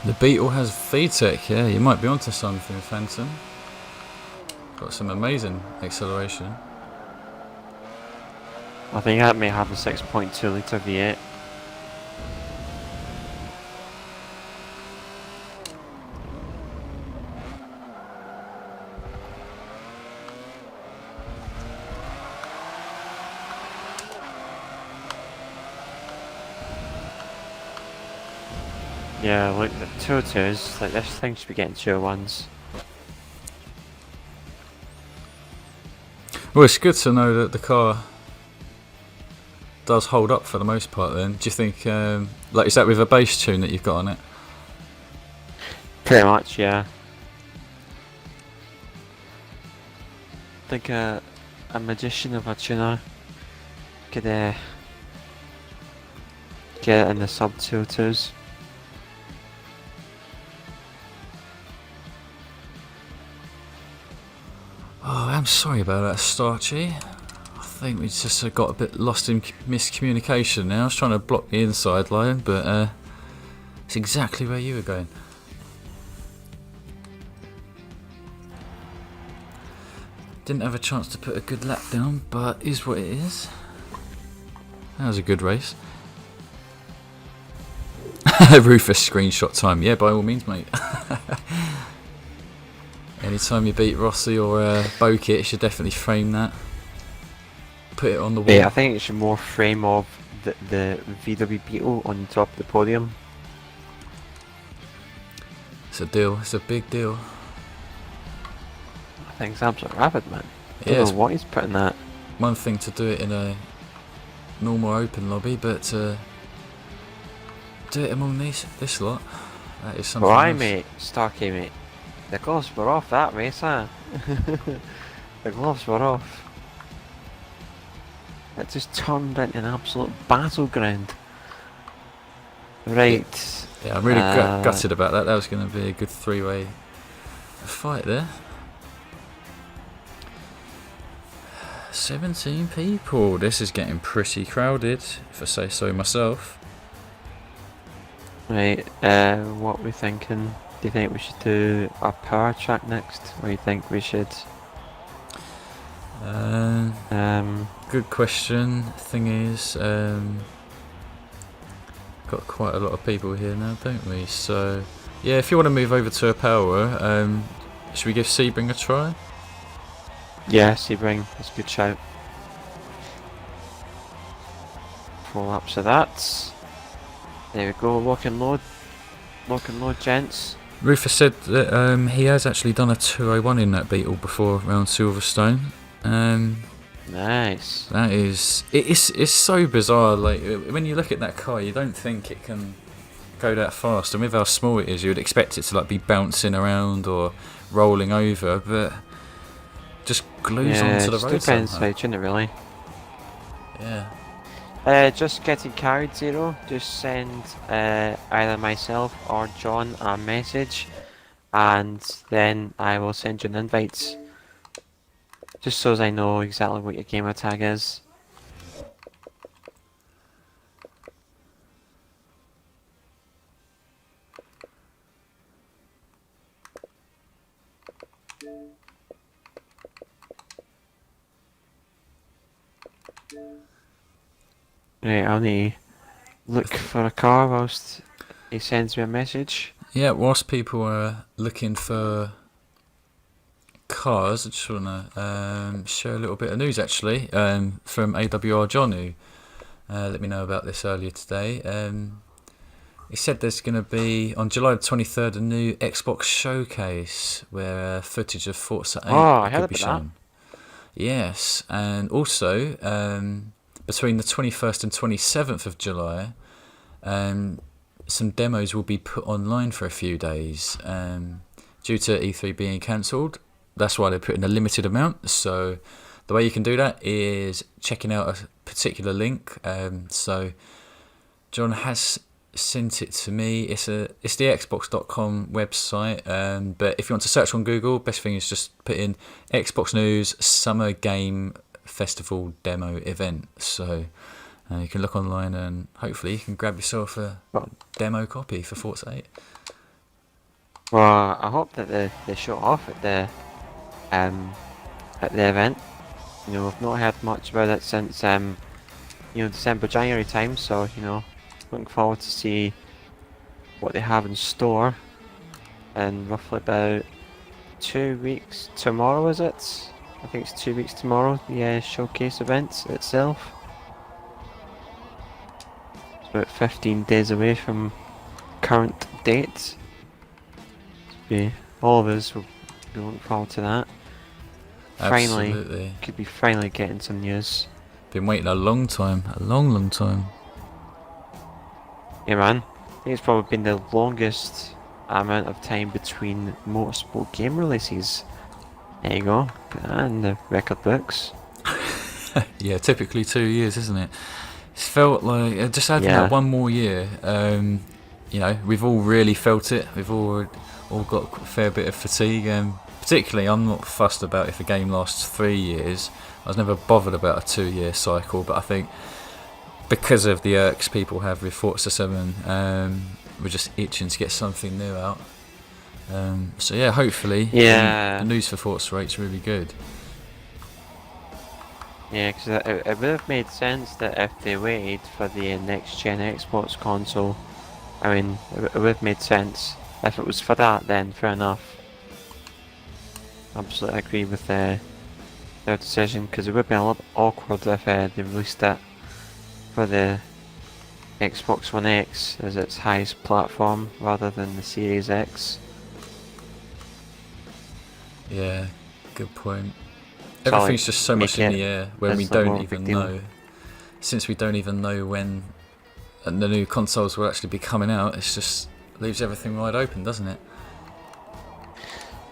The Beetle has VTEC, yeah, you might be onto something, Phantom. Got some amazing acceleration. I think that may have a 6.2 litre V8. Yeah, look, the 202s, like this thing should be getting 201s. Well, it's good to know that the car does hold up for the most part then. Do you think, like, is that with a bass tune that you've got on it? Pretty much, yeah. I think a magician of a tuner could get it in the sub 202s. Oh, I'm sorry about that, Starchy. I think we just got a bit lost in miscommunication now. I was trying to block the inside line, but it's exactly where you were going. Didn't have a chance to put a good lap down, but is what it is. That was a good race. Rufus screenshot time. Yeah, by all means, mate. Anytime you beat Rossi or Bokit, you should definitely frame that. Put it on the wall. Yeah, I think it should more frame of the VW Beetle on top of the podium. It's a deal. It's a big deal. I think it's absolutely rapid, man. I Yeah, don't it's know what he's putting that. one thing to do it in a normal open lobby, but to do it among this lot, that is something Why, else. mate? Starkey, mate. The gloves were off that race, huh? The gloves were off. It just turned into an absolute battleground. Right. Yeah, I'm really gutted about that. That was going to be a good three-way fight there. 17 people. This is getting pretty crowded, if I say so myself. Right, what are we thinking? Do you think we should do a power track next? Or do you think we should... Good question. Thing is, got quite a lot of people here now, don't we? So, yeah, if you want to move over to a power, should we give Sebring a try? Yeah, Sebring, that's a good shout. 4 laps of that. There we go, lock and load. Lock and load, gents. Rufus said that he has actually done a 201 in that Beetle before around Silverstone. Nice. That is, it's so bizarre. Like when you look at that car, you don't think it can go that fast, and with how small it is, you would expect it to like be bouncing around or rolling over, but just glues onto the road. Depends somehow. how you tune it, really. Yeah. Just getting carried, Zero. Just send either myself or John a message, and then I will send you an invite. Just so as I know exactly what your gamer tag is. Right, I'll need to look for a car whilst he sends me a message. Yeah, whilst people are looking for cars, I just want to share a little bit of news actually from AWR John, who let me know about this earlier today. He said there's going to be, on July the 23rd, a new Xbox showcase where footage of Forza 8 I heard could be about shown. Yes, and also between the 21st and 27th of July, some demos will be put online for a few days due to E3 being cancelled. That's why they put in a limited amount. So the way you can do that is checking out a particular link. So John has sent it to me. It's the Xbox.com website. But if you want to search on Google, best thing is just put in Xbox News Summer Game Festival Demo Event. So you can look online and hopefully you can grab yourself a demo copy for Forza 8. Well, I hope that they show off um at the event. You know, I've not heard much about it since you know, December, January time. So you know, looking forward to see what they have in store in roughly about 2 weeks tomorrow. Is it? I think it's 2 weeks tomorrow. The showcase event itself. It's about 15 days away from current date. All of us will be looking forward to that. Finally, Absolutely. could be finally getting some news. Been waiting a long time. A long time. Yeah, man. I think it's probably been the longest amount of time between motorsport game releases. There you go. Put that in the record books. Yeah, typically 2 years, isn't it? It's felt like just adding Yeah. that one more year. You know, we've all really felt it. We've all got a fair bit of fatigue. Particularly, I'm not fussed about if a game lasts 3 years. I was never bothered about a 2-year cycle, but I think because of the irks people have with Forza 7, we're just itching to get something new out. So yeah, hopefully, the news for Forza 8 is really good. Yeah, because it would have made sense that if they waited for the next gen Xbox console, I mean, it would have made sense. If it was for that, then fair enough. Absolutely agree with their decision, because it would be a little awkward if they released it for the Xbox One X as its highest platform rather than the Series X. Yeah, good point. Everything's just so much in the air when we don't even know. Since we don't even know when the new consoles will actually be coming out, it just leaves everything wide open, doesn't it?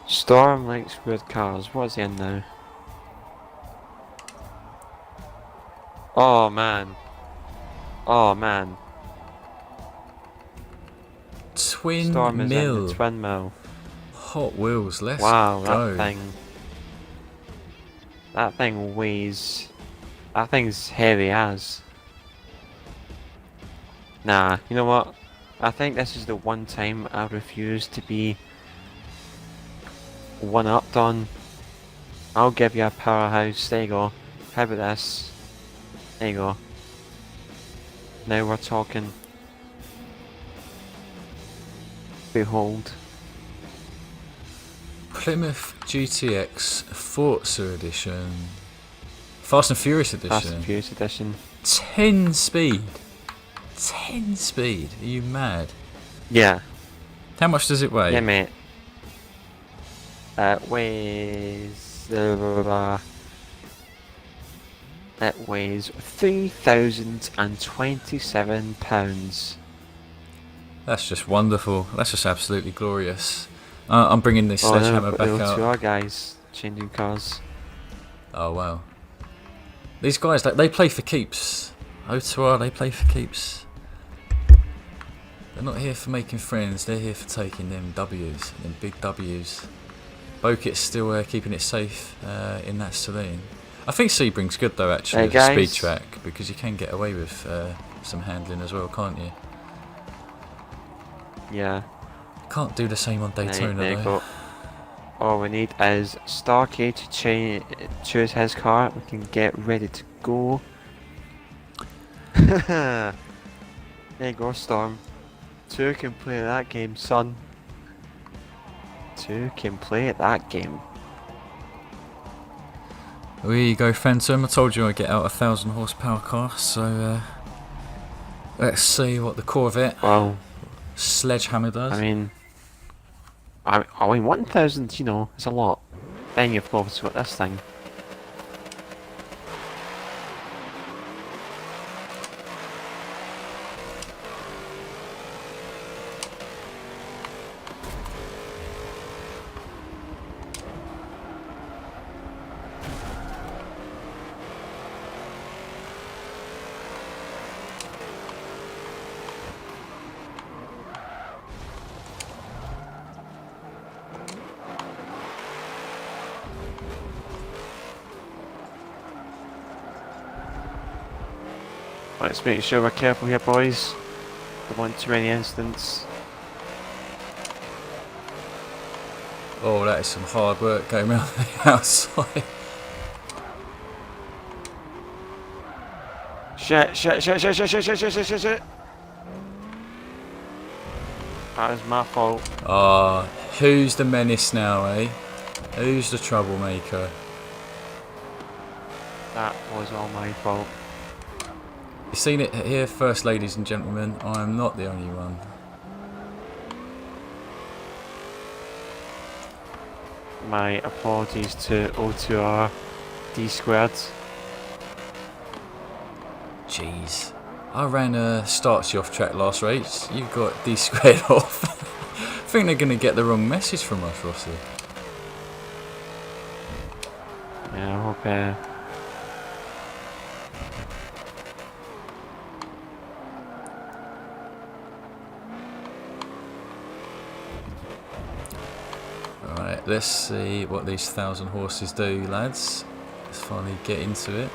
Storm likes weird cars. What is he in now? Oh man. Oh man. Twin Storm is mill. in the twin mill. Hot Wheels, let's wow, go. That thing weighs... That thing's heavy as. Nah, you know what? I think this is the one time I refuse to be one-upped on. I'll give you a powerhouse. There you go. How about this? There you go. Now we're talking. Behold. Plymouth GTX Forza Edition. Fast and Furious Edition. Fast and Furious Edition. 10 speed. 10 speed. Are you mad? Yeah. How much does it weigh? Yeah, mate. It weighs... it weighs 3,027 pounds. That's just wonderful. That's just absolutely glorious. I'm bringing this sledgehammer back out. To our guys changing cars. Oh wow. These guys, they play for keeps. O2R, they play for keeps. They're not here for making friends. They're here for taking them W's, them big W's. Bokit's still keeping it safe in that saloon. I think Sebring's good though, actually, as a speed track, because you can get away with some handling as well, can't you? Yeah. Can't do the same on Daytona though. All we need is Starkey to choose his car. We can get ready to go. There you go, Storm. 2 can play that game, son. 2 can play that game. There you go, Phantom. I told you I'd get out a 1,000 horsepower car, so let's see what the Corvette sledgehammer does. I mean 1,000, you know, it's a lot. Then you've obviously got this thing. Let's make sure we're careful here, boys. Don't want too many incidents. Oh, that is some hard work going around the outside. Shit. That was my fault. Ah, who's the menace now, eh? Who's the troublemaker? That was all my fault. You've seen it here first, ladies and gentlemen. I am not the only one. My apologies to O2R D squared. Jeez. I ran Startsy off track last race. You got D squared off. I think they're going to get the wrong message from us, Rossi. Yeah, I hope Alright, let's see what these 1,000 horses do, lads. Let's finally get into it.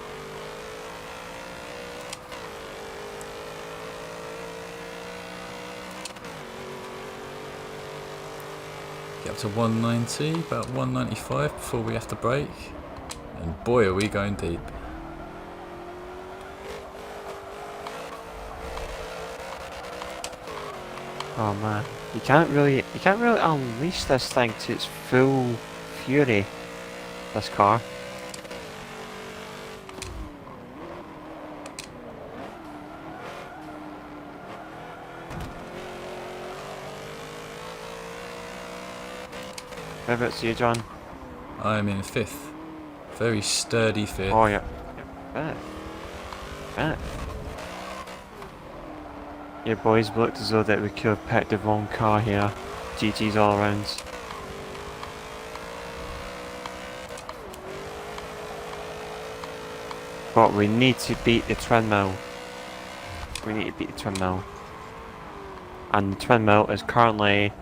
Get up to 190, about 195 before we have to brake. And boy, are we going deep. oh man. You can't really unleash this thing to its full fury. This car. Whereabouts are you, John? I'm in 5th. Very sturdy 5th. Oh yeah. Fifth. Yeah, boys, looked as though that we could have picked the wrong car here. GG's all around. But we need to beat the twin mill. We need to beat the twin mill. And the twin mill is currently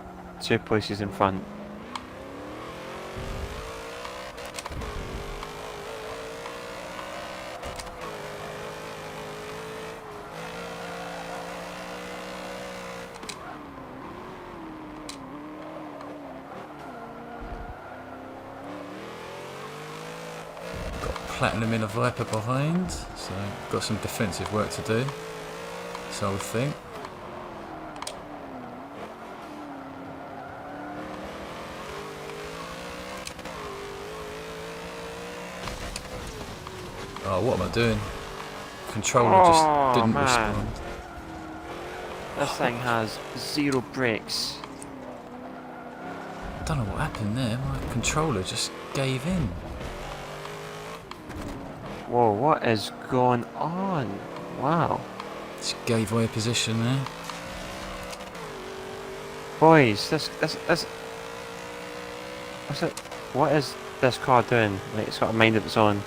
2 places in front. Platinum in a Viper behind, so got some defensive work to do, so I would think. Oh, what am I doing? Controller just didn't respond. This thing has 0 brakes. I don't know what happened there, my controller just gave in. Whoa, what is going on? Wow. Just gave away position there. Boys, what is this car doing? Like, it's got a mind of its own.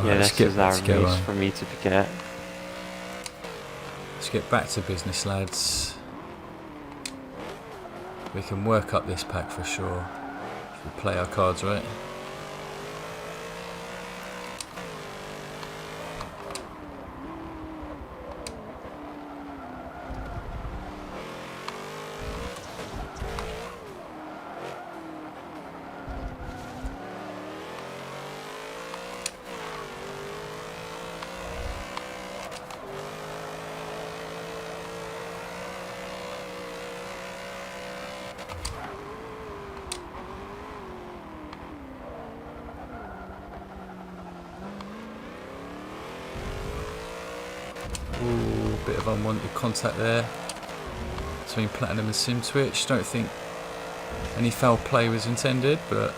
Yeah, this is our race for me to get. Let's get back to business, lads. We can work up this pack for sure if we play our cards right. Ooh, bit of unwanted contact there between Platinum and Sim Twitch. Don't think any foul play was intended, but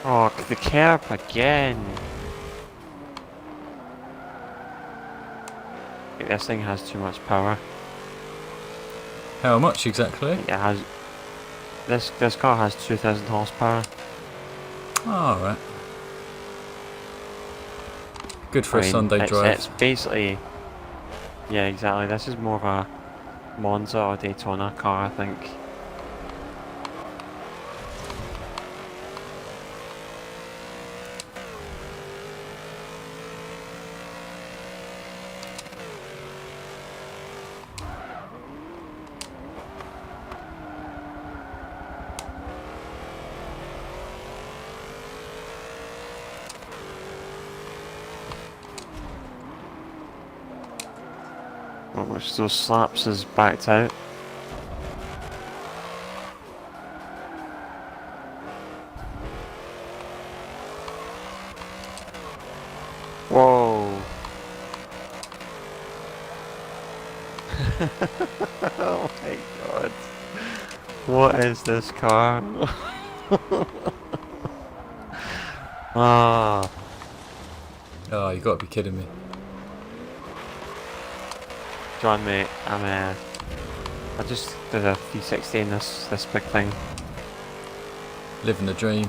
Oh, the curb again. This thing has too much power. How much exactly? It has. This car has 2,000 horsepower. Oh, alright. Good for I a mean, Sunday drive. It's basically. Yeah, exactly. This is more of a Monza or Daytona car, I think. Which those slaps is backed out. Whoa. Oh my god. What is this car? Ah. Oh, you gotta be kidding me. John, mate, I just did a 360 in this big thing. Living the dream.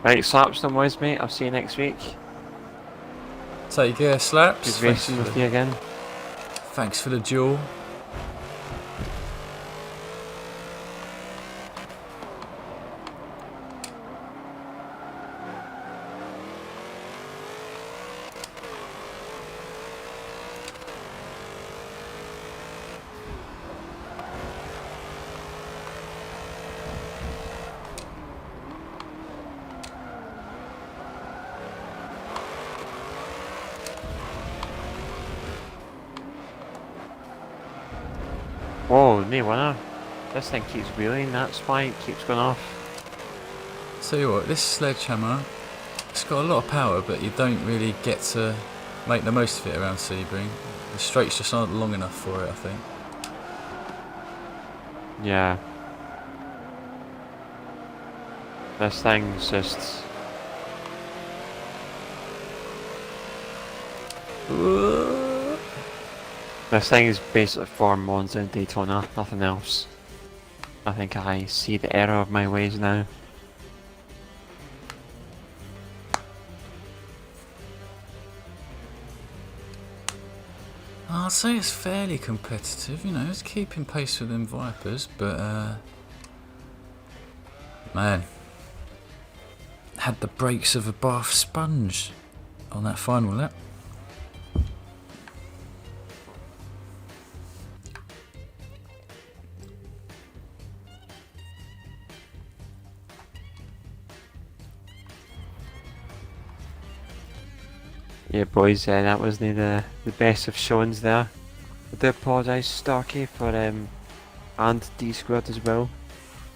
Right, slaps them boys, mate. I'll see you next week. Take care, Slaps. Good racing with you again. Thanks for the duel. Whoa, no winner. This thing keeps wheeling, that's why it keeps going off. Tell you what, this sledgehammer, it's got a lot of power, but you don't really get to make the most of it around Sebring. The straights just aren't long enough for it, I think. Yeah. This thing's just... This thing is basically for Monza and Daytona, nothing else. I think I see the error of my ways now. I'd say it's fairly competitive, you know, it's keeping pace with them Vipers, but man, had the brakes of a bath sponge on that final lap. Yeah boys, that wasn't the best of showings there. I do apologise Starkey for and D Squared as well.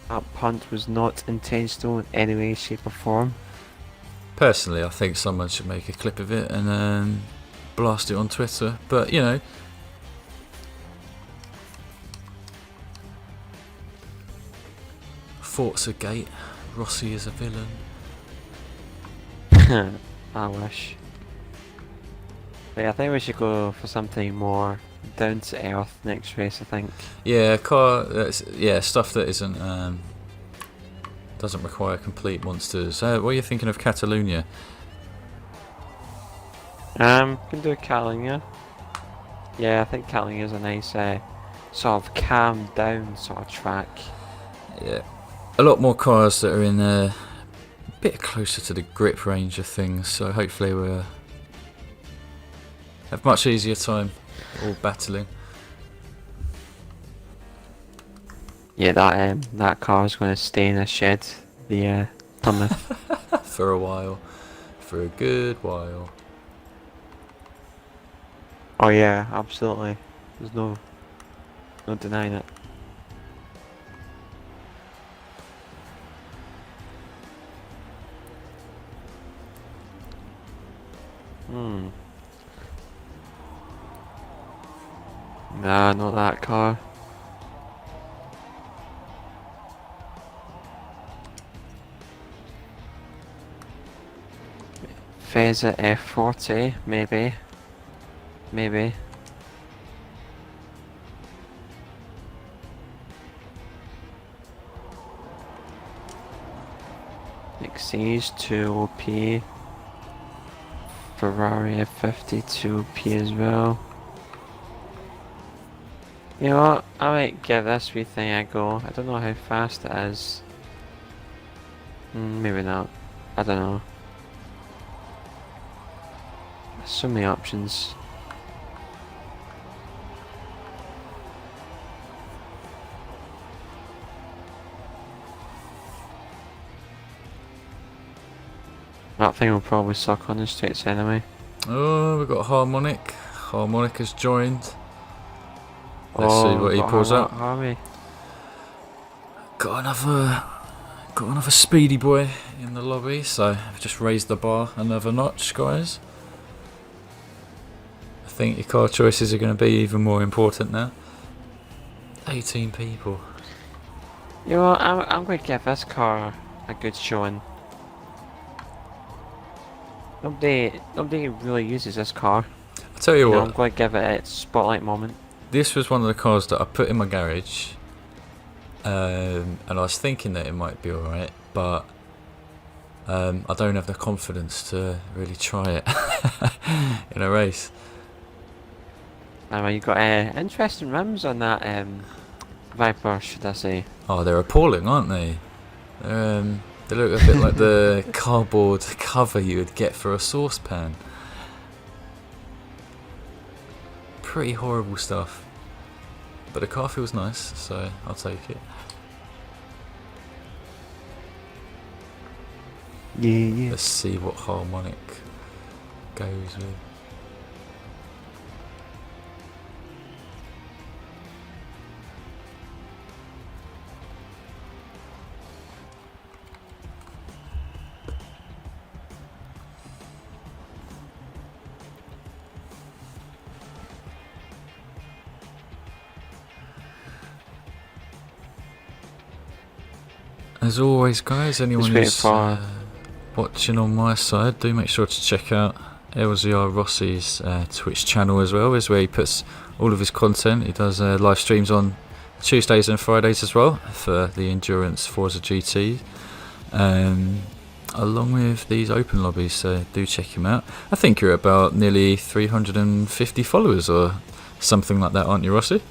That punt was not intentional in any way, shape or form. Personally, I think someone should make a clip of it and blast it on Twitter, but you know. Forza Gate, Rossi is a villain. I wish. But yeah, I think we should go for something more down to earth next race, I think. Yeah, stuff that isn't doesn't require complete monsters. What are you thinking of Catalunya? Can do Catalunya. Yeah, I think Catalunya is a nice sort of calm down sort of track. Yeah, a lot more cars that are in a bit closer to the grip range of things, so hopefully we'll have much easier time all battling. Yeah, that car is going to stay in a shed. The Plymouth. For a while, for a good while. Oh yeah, absolutely. There's no denying it. Nah, not that car. Feza F40, maybe. Maybe. Exige 2 OP. Ferrari F50 2 OP as well. You know what? I might give this wee thing a go. I don't know how fast it is. Maybe not. I don't know. There's so many options. That thing will probably suck on the straights anyway. Oh, we've got Harmonic. Harmonic has joined. Let's see what he pulls out. Got another speedy boy in the lobby, so I've just raised the bar another notch, guys. I think your car choices are going to be even more important now. 18 people. You know what, I'm going to give this car a good showing. Nobody really uses this car. I'll tell you what. I'm going to give it its spotlight moment. This was one of the cars that I put in my garage. And I was thinking that it might be alright, but I don't have the confidence to really try it in a race. You've got interesting rims on that Viper, should I say. Oh, they're appalling, aren't they? They look a bit like the cardboard cover you would get for a saucepan. Pretty horrible stuff. But the car feels nice, so I'll take it. Yeah. Let's see what Harmonic goes with. As always, guys, anyone who's watching on my side, do make sure to check out LZR Rossi's Twitch channel as well. Is where he puts all of his content. He does live streams on Tuesdays and Fridays as well for the Endurance Forza GT, along with these open lobbies. So do check him out. I think you're about nearly 350 followers or something like that, aren't you, Rossi?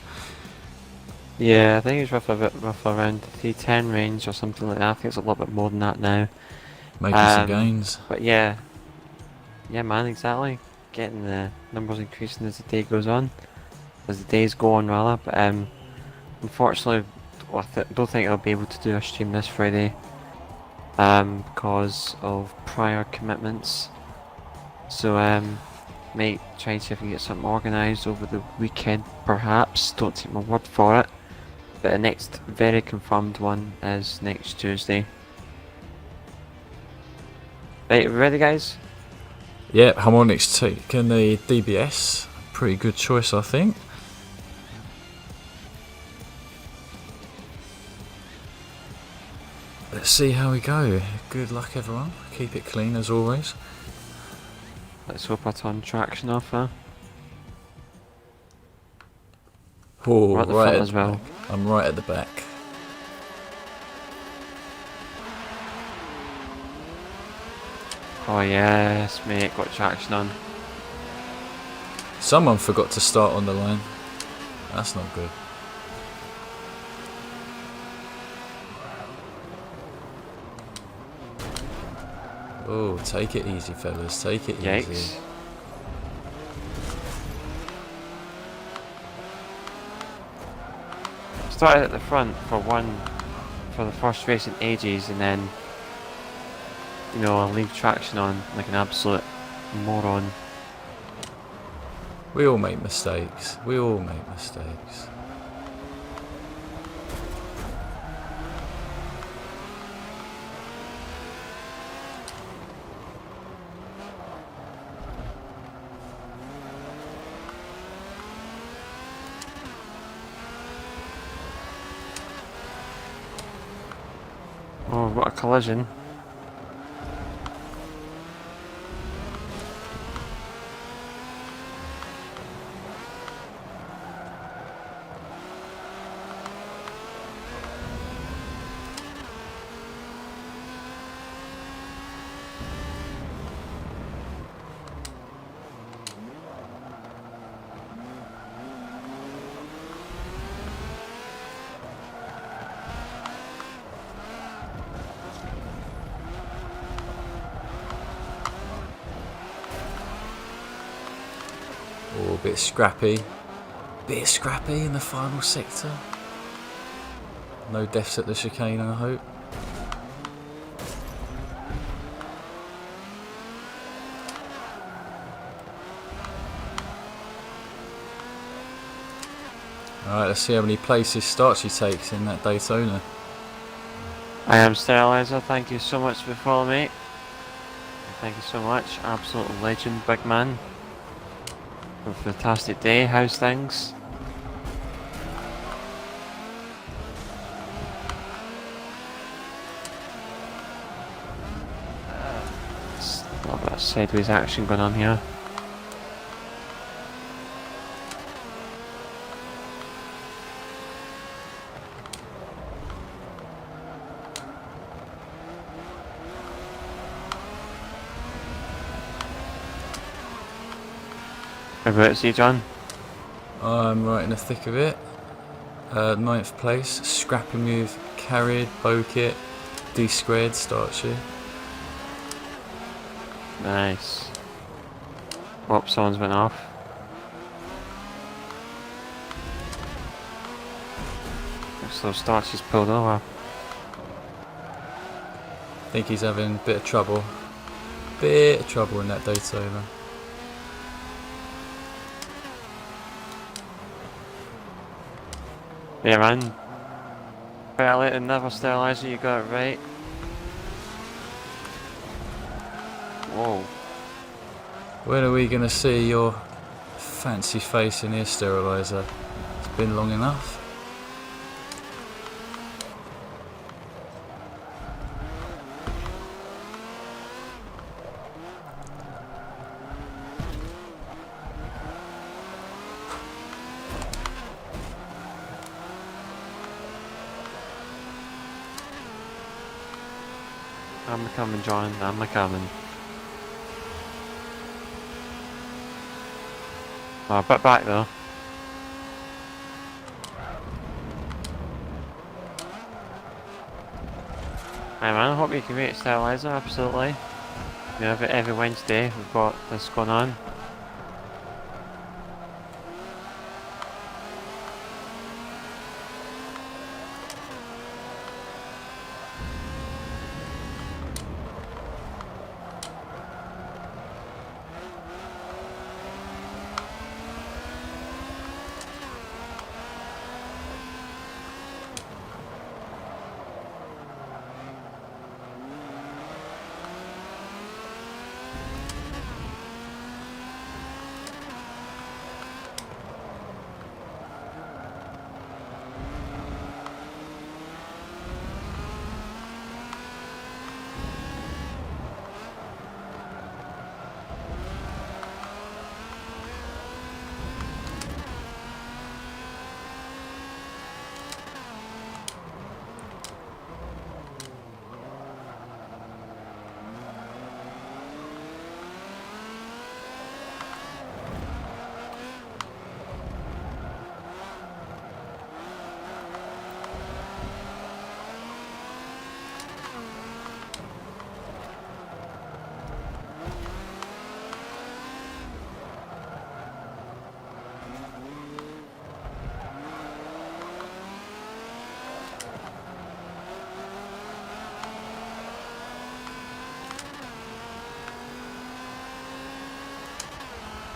Yeah, I think it's roughly around the 310 range or something like that. I think it's a little bit more than that now. Making some gains. But yeah, man, exactly. Getting the numbers increasing as the day goes on, as the days go on rather. But unfortunately, I don't think I'll be able to do a stream this Friday because of prior commitments. So might try and see if I can get something organised over the weekend, perhaps. Don't take my word for it. But the next very confirmed one is next Tuesday. Right, ready, guys? Yeah, Harmonic's taken the DBS. Pretty good choice, I think. Let's see how we go. Good luck, everyone. Keep it clean as always. Let's hope I turn traction off, huh? Oh, We're at the front as well. I'm right at the back. Oh yes, mate, got traction on. Someone forgot to start on the line. That's not good. Oh, take it easy, fellas. Take it Yikes. easy. Started at the front for the first race in ages, and then, you know, I'll leave traction on like an absolute moron. We all make mistakes. We all make mistakes. Oh, what a collision. bit scrappy. Bit scrappy in the final sector. No deaths at the chicane, I hope. Alright, let's see how many places Starchy takes in that Daytona. I am Sterilizer, thank you so much for following me. Thank you so much, absolute legend, big man. Have a fantastic day, how's things? There's a little bit of sideways action going on here. How about you, John? I'm right in the thick of it. 9th place, scrappy move, carried, bow kit, D squared, Starchy. Nice. Whoop, someone's went off. So Starchy's pulled over. I think he's having a bit of trouble. Bit of trouble in that Daytona. Yeah, man. Better late than never, Sterilizer, you got it right. Whoa. When are we going to see your fancy face in here, Sterilizer? It's been long enough. I'm coming, John, I'm coming. Oh, a bit back though. Hey man, I hope you can rate Sterilizer, absolutely. You know, every Wednesday we've got this going on.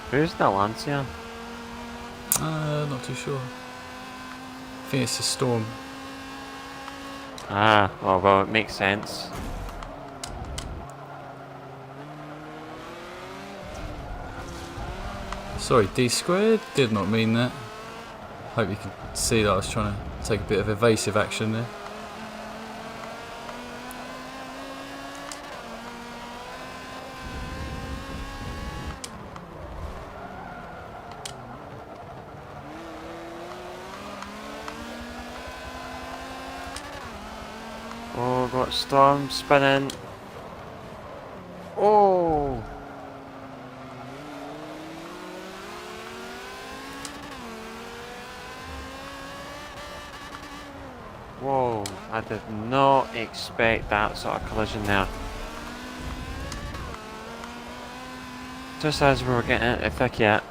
Who's the Lancia? Not too sure. I think it's a Storm. Ah, well, it makes sense. Sorry, D squared? Did not mean that. Hope you can see that I was trying to take a bit of evasive action there. Oh, got Storm spinning. Oh! Whoa, I did not expect that sort of collision there. Just as we were getting into the thick of it.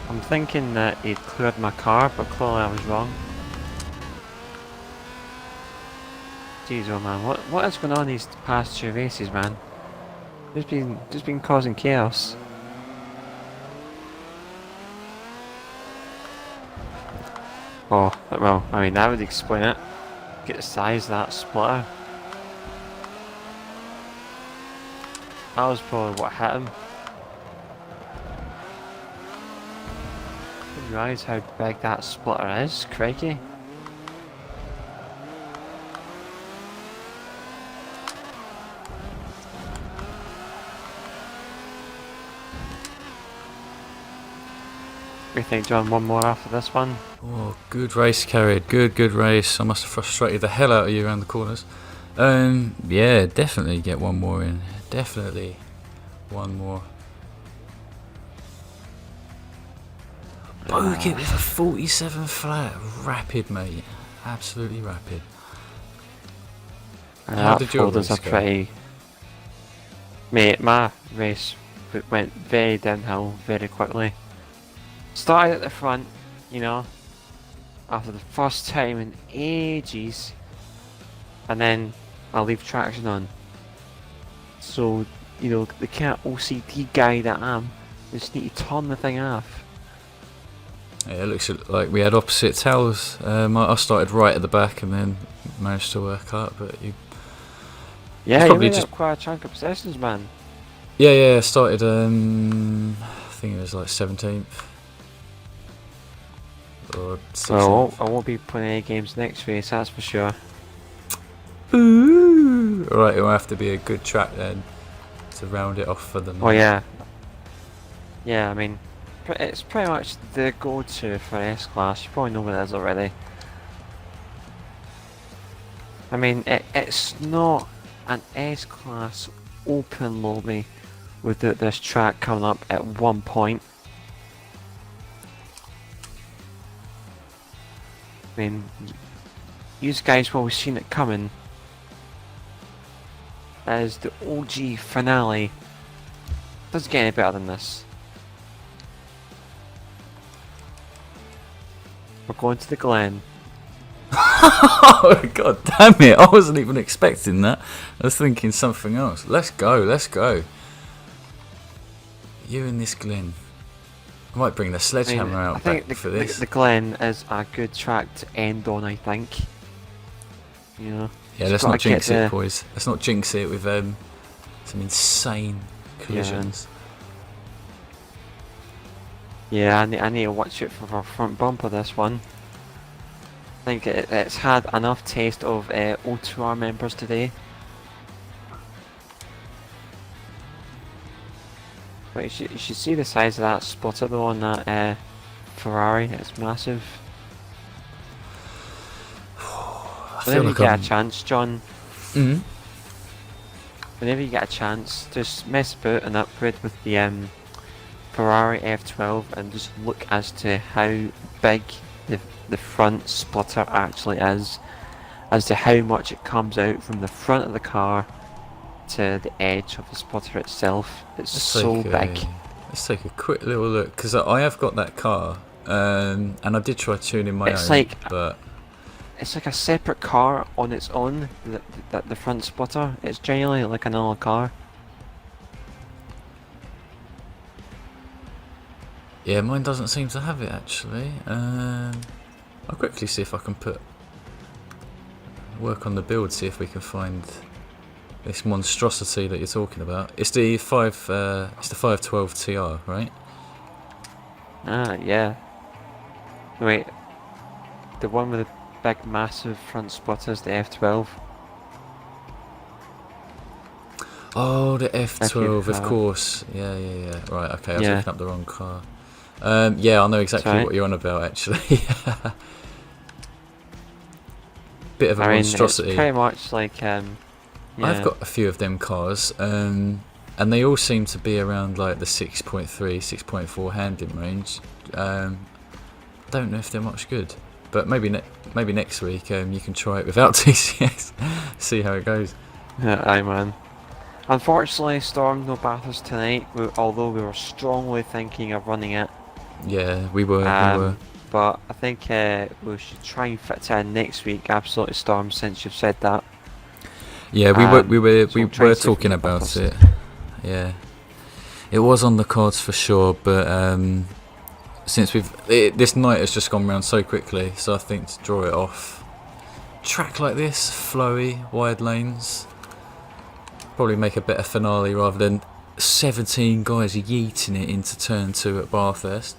I'm thinking that he'd cleared my car, but clearly I was wrong. Jeez, oh man, what is going on these past 2 races, man? Just been causing chaos. Oh, well, I mean, that would explain it. Get the size of that splitter. That was probably what hit him. I didn't realise how big that splitter is, crikey. We think, John, one more after this one? Oh, good race carried. Good race. I must have frustrated the hell out of you around the corners. Yeah, definitely get one more in. Definitely one more. Book it with a 47 flat. Rapid, mate. Absolutely rapid. How did your race go? Pretty... Mate, my race went very downhill very quickly. Started at the front, you know, after the first time in ages, and then I leave traction on. So, you know, the kind of OCD guy that I am, just need to turn the thing off. Yeah, it looks like we had opposite tails. I started right at the back and then managed to work up, but you... Yeah, you made up quite a chunk of possessions, man. Yeah, I started, I think it was like 17th. Or 16th. Well, I won't be playing any games next race, that's for sure. Ooh. Alright, it'll have to be a good track then to round it off for the night. Oh yeah. Yeah, I mean, it's pretty much the go-to for S-Class. You probably know what it is already. I mean, it's not an S-Class open lobby without this track coming up at one point. I mean, you guys will have seen it coming. As the OG finale. Doesn't get any better than this. We're going to the Glen. Oh god damn it, I wasn't even expecting that. I was thinking something else. Let's go. You and this Glen. I might bring the sledgehammer out back for this. The Glen is a good track to end on, I think. You know. Yeah, let's not jinx it, boys. Let's not jinx it with some insane collisions. Yeah, I need to watch it for our front bumper this one. I think it's had enough taste of O2R members today. But you should see the size of that splitter though on that Ferrari. It's massive. Whenever you get a chance, John. Whenever you get a chance, just mess about and upgrade with the Ferrari F12 and just look as to how big the front splitter actually is, as to how much it comes out from the front of the car to the edge of the splitter itself. It's so big. Let's take a quick little look, because I have got that car, and I did try tuning my own, but it's like a separate car on its own. The front splitter. It's genuinely like another car. Yeah, mine doesn't seem to have it actually. I'll quickly see if I can work on the build, see if we can find this monstrosity that you're talking about. It's the 512 TR, right? Ah, yeah. Wait, the one with the big, massive front splitters, the F12. Oh, the F12, of course. Yeah. Right, okay, I was looking up the wrong car. Yeah, I know exactly what you're on about, actually. Bit of a monstrosity. It's pretty much like, I've got a few of them cars, and they all seem to be around like the 6.3, 6.4 handling range. I don't know if they're much good, but maybe next week you can try it without TCS, see how it goes. Yeah, aye man. Unfortunately, Storm no batters tonight, although we were strongly thinking of running it. Yeah, we were. But I think we should try and fit it in next week. Absolutely, Storm. Since you've said that. Yeah, we we'll were talking about it. Yeah, it was on the cards for sure, but since this night has just gone round so quickly, so I think to draw it off, track like this, flowy, wide lanes, probably make a better finale rather than 17 guys yeeting it into turn 2 at Bathurst.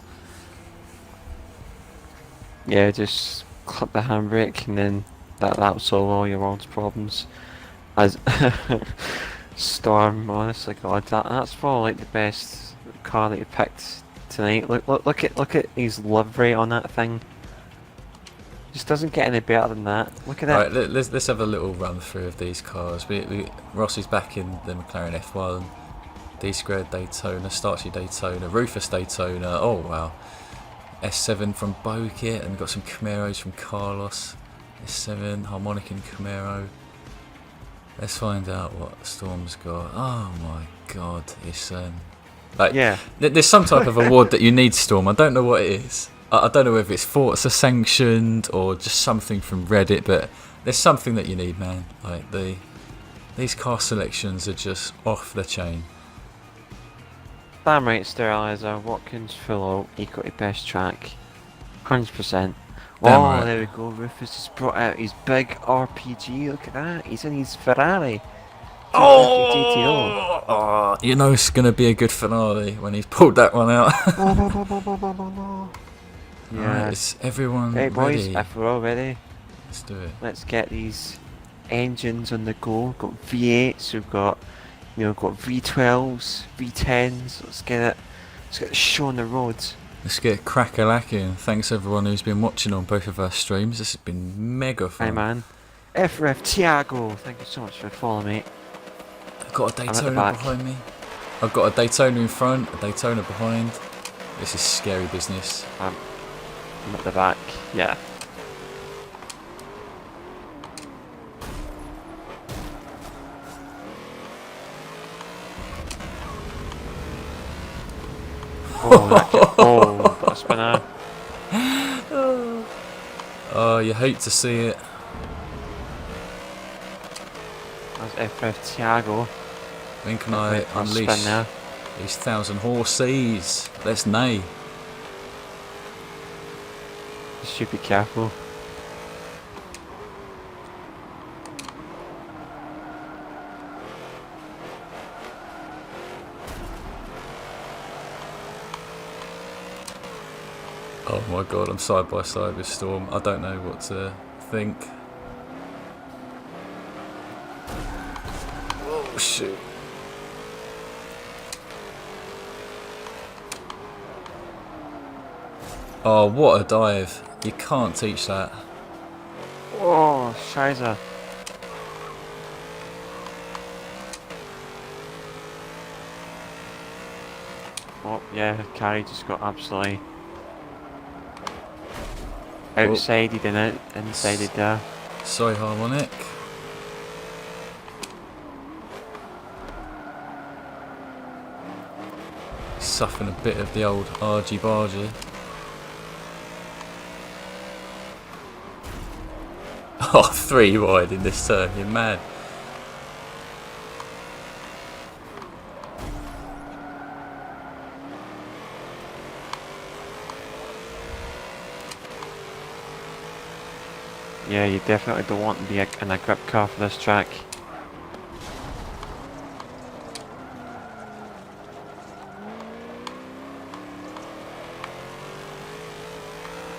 Yeah, just clip the handbrake and then that'll solve all your world's problems. As Storm, honestly, God, that's probably like the best car that you picked tonight. Look at his livery on that thing. Just doesn't get any better than that. Look at that. Right, let's have a little run through of these cars. Rossi's back in the McLaren F1, D2 Daytona, Starchy Daytona, Rufus Daytona. Oh wow. S7 from Bokit, and we've got some Camaros from Carlos. S7, Harmonic and Camaro. Let's find out what Storm's got. Oh my god, it's there's some type of award that you need, Storm. I don't know what it is. I don't know if it's Forza sanctioned or just something from Reddit, but there's something that you need, man. Like these car selections are just off the chain. Damn right, Sterilizer, Watkins, full out, equal to best track. 100%. Damn Oh, right. there we go, Rufus has brought out his big RPG, look at that, he's in his Ferrari. Oh, you know it's going to be a good finale when he's pulled that one out. Yeah. Right, is everyone Hey boys, ready? if we're all ready, Let's do it. let's get these engines on the go. We've got V8s, we've got V12s, V10s. Let's get the show on the roads. Let's get crack-a-lacking. Thanks everyone who's been watching on both of our streams. This has been mega fun. Hey man, FRF Tiago, thank you so much for following me. I've got a I'm at the Daytona back. behind me. I've got a Daytona in front, a Daytona behind. This is scary business. I'm at the back, yeah. Oh, got a spinner. Oh, you hate to see it. That's FRF Tiago. When can I unleash these 1,000 horses? Let's neigh. Should be careful. Oh my god, I'm side by side with Storm. I don't know what to think. Oh shoot. Oh, what a dive. You can't teach that. Oh, Shiza. Oh, yeah, Carrie just got absolutely outside-ed in it, inside-ed there. Sorry, Harmonic. Suffering a bit of the old argy-bargy. Oh, 3 wide in this turn, you're mad. Yeah, you definitely don't want to be in a grip car for this track.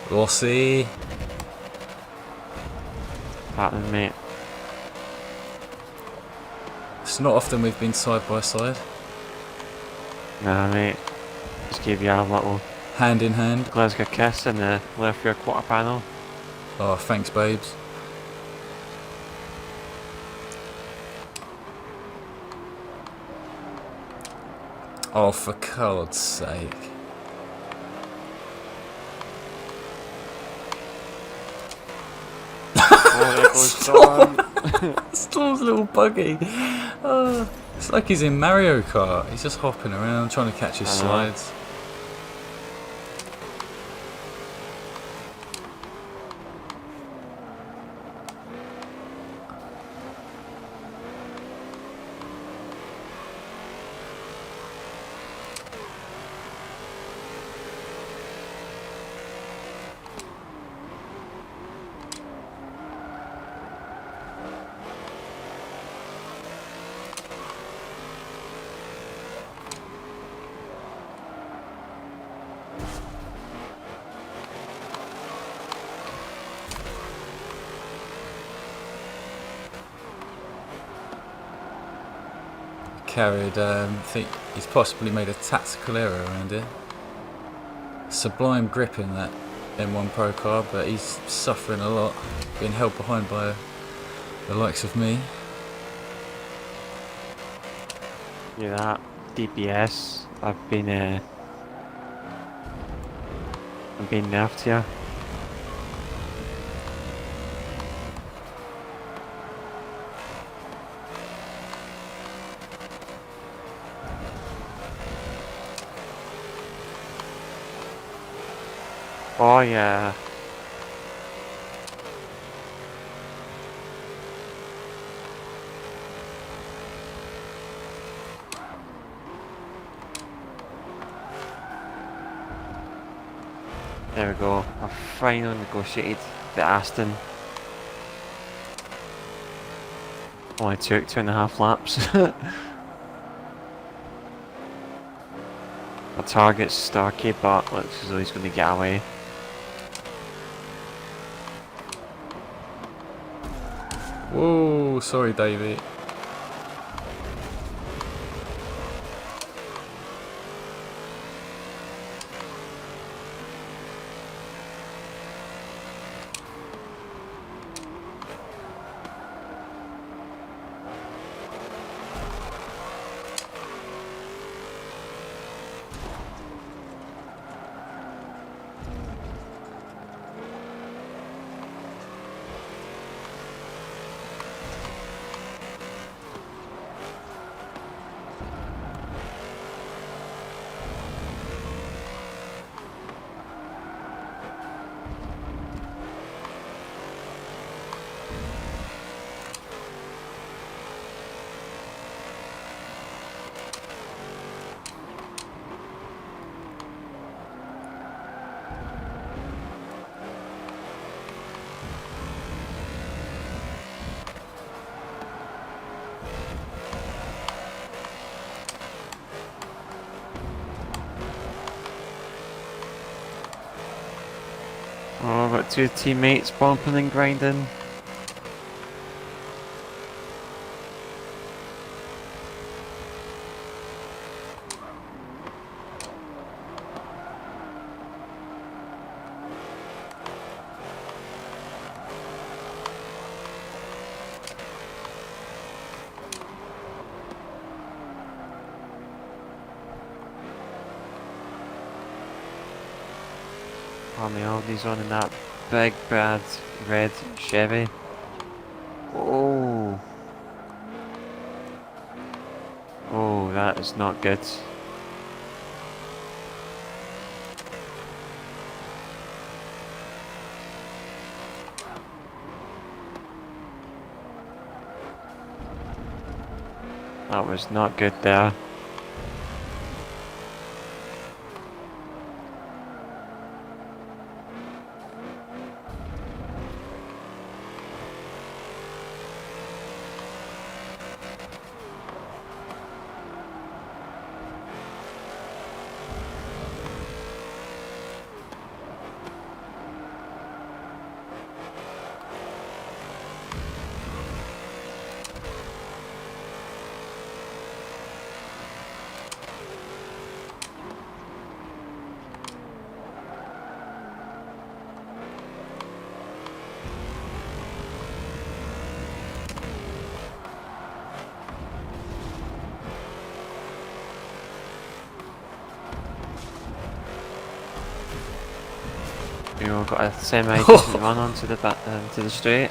Rossi. Pattern, mate. It's not often we've been side by side. Nah, mate. Just gave you a little Hand in hand. Glasgow kiss in the left rear quarter panel. Oh, thanks, babes. Oh, for God's sake. Oh, there goes Storm. Storm's little buggy. Oh, it's like he's in Mario Kart. He's just hopping around trying to catch his slides. carried. I think he's possibly made a tactical error around here. Sublime grip in that M1 Pro car, but he's suffering a lot, being held behind by the likes of me. Yeah, that DPS. I've been nerfed here. Oh yeah. There we go. I finally negotiated the Aston. Only took 2.5 laps. My target's Starkey, but looks as though he's going to get away. Whoa, sorry Davey. Oh, I've got 2 teammates bumping and grinding. Oh my god, he's on in that big bad red Chevy. Oh. Oh, that is not good. That was not good there. We've got a semi-decent run onto the to the straight.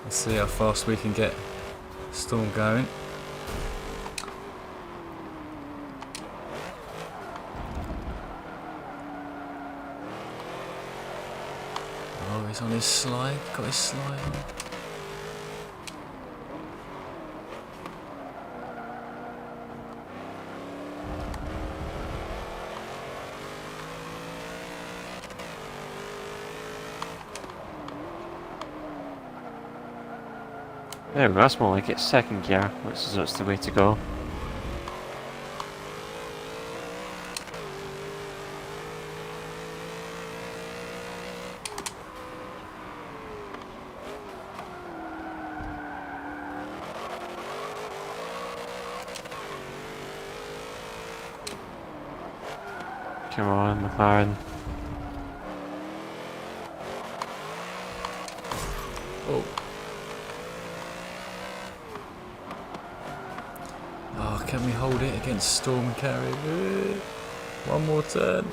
Let's see how fast we can get Storm going. Oh, he's on his slide. Got his slide on. There we go, that's more like it's second gear, which is that's the way to go. Come on, McLaren. Oh. Oh, can we hold it against Storm and Carry? One more turn.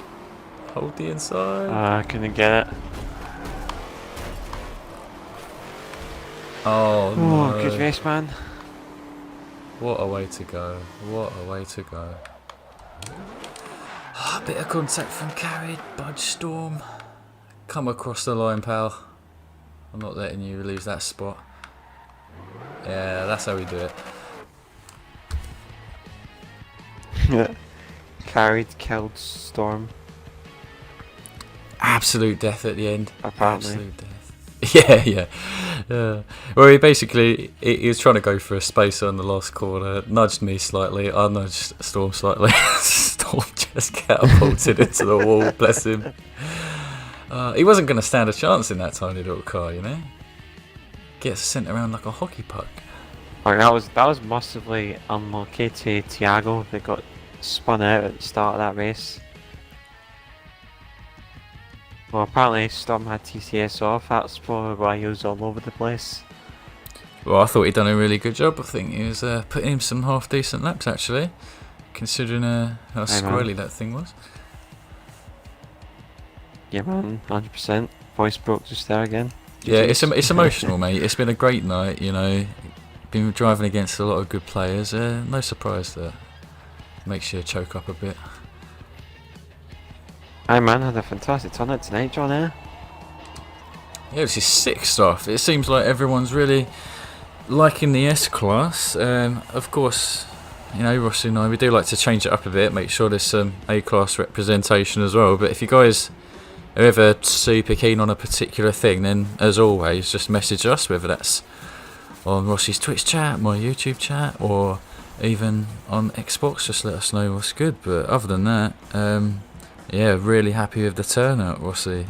Hold the inside. Couldn't get it. Oh no. Good race, man. What a way to go. What a way to go. Bit of contact from Carried. Budge Storm. Come across the line, pal. I'm not letting you lose that spot. Yeah, that's how we do it. Carried, killed Storm. Absolute death at the end. Apparently. Absolute death. Yeah. Well, he was trying to go for a spacer on the last corner, nudged me slightly, I nudged Storm slightly. Storm just catapulted into the wall, bless him. He wasn't going to stand a chance in that tiny little car, you know. Gets sent around like a hockey puck. Like that was massively unlucky to Thiago. They got spun out at the start of that race. Well, apparently Storm had TCS off. That's probably why he was all over the place. Well, I thought he'd done a really good job. I think he was putting in some half decent laps actually, considering how squirrely that thing was. Yeah, man, 100%. Voice broke just there again. Yeah, it's emotional, mate. It's been a great night, you know. Been driving against a lot of good players. No surprise that makes you choke up a bit. Hey man, had a fantastic turnout tonight, John. Yeah, this is sick stuff. It seems like everyone's really liking the S-Class. Of course, you know, Rossi and I, we do like to change it up a bit, make sure there's some A-Class representation as well. But if you guys are ever super keen on a particular thing, then as always, just message us, whether that's on Rossi's Twitch chat, my YouTube chat, or even on Xbox. Just let us know what's good. But other than that, yeah, really happy with the turnout, Rossi.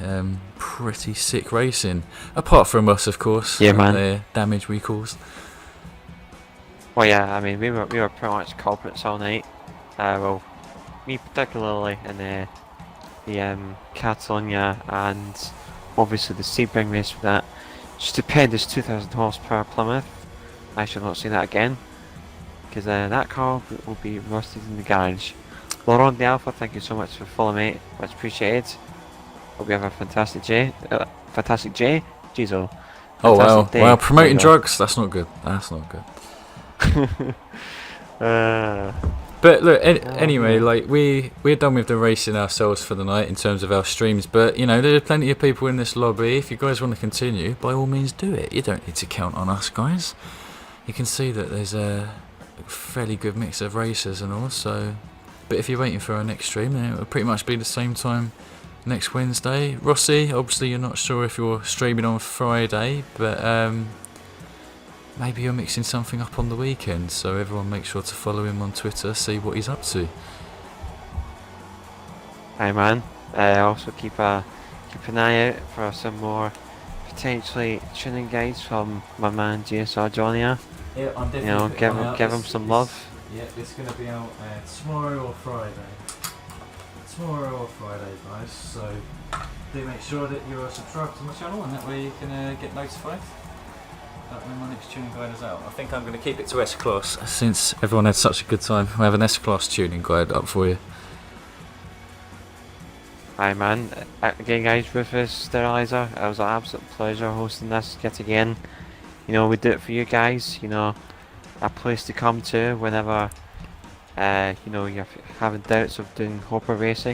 Pretty sick racing. Apart from us, of course. Yeah, man. The damage recalls. Well, yeah, I mean, we were pretty much culprits all night. Well, me particularly in the Catalunya and obviously the Sebring race for that stupendous 2,000 horsepower Plymouth. I shall not see that again, because that car will be rusted in the garage. Laurent the Alpha, thank you so much for following, mate. Much appreciated. Hope you have a fantastic day. Jeez, Oh wow! day. Wow, promoting drugs. That's not good. That's not good. But look, anyway, like we're done with the racing ourselves for the night in terms of our streams. But you know, there are plenty of people in this lobby. If you guys want to continue, by all means, do it. You don't need to count on us, guys. You can see that there's a fairly good mix of racers and all. So, but if you're waiting for our next stream, then it will pretty much be the same time next Wednesday. Rossi, obviously, you're not sure if you're streaming on Friday, but maybe you're mixing something up on the weekend, so everyone make sure to follow him on Twitter, see what he's up to. Hey man, also keep an eye out for some more potentially tuning guides from my man JSR John here. Yeah, I'm definitely give him some love. Yeah, it's going to be out tomorrow or Friday. Tomorrow or Friday, guys, so do make sure that you're subscribed to my channel, and that way you can get notified when my next tuning guide is out. I think I'm going to keep it to S-Class since everyone had such a good time. We have an S-Class tuning guide up for you. Hi man, again guys, Rufus Sterilizer, it was an absolute pleasure hosting this yet again. You know, we do it for you guys, you know, a place to come to whenever you know, you're having doubts of doing Hopper racing.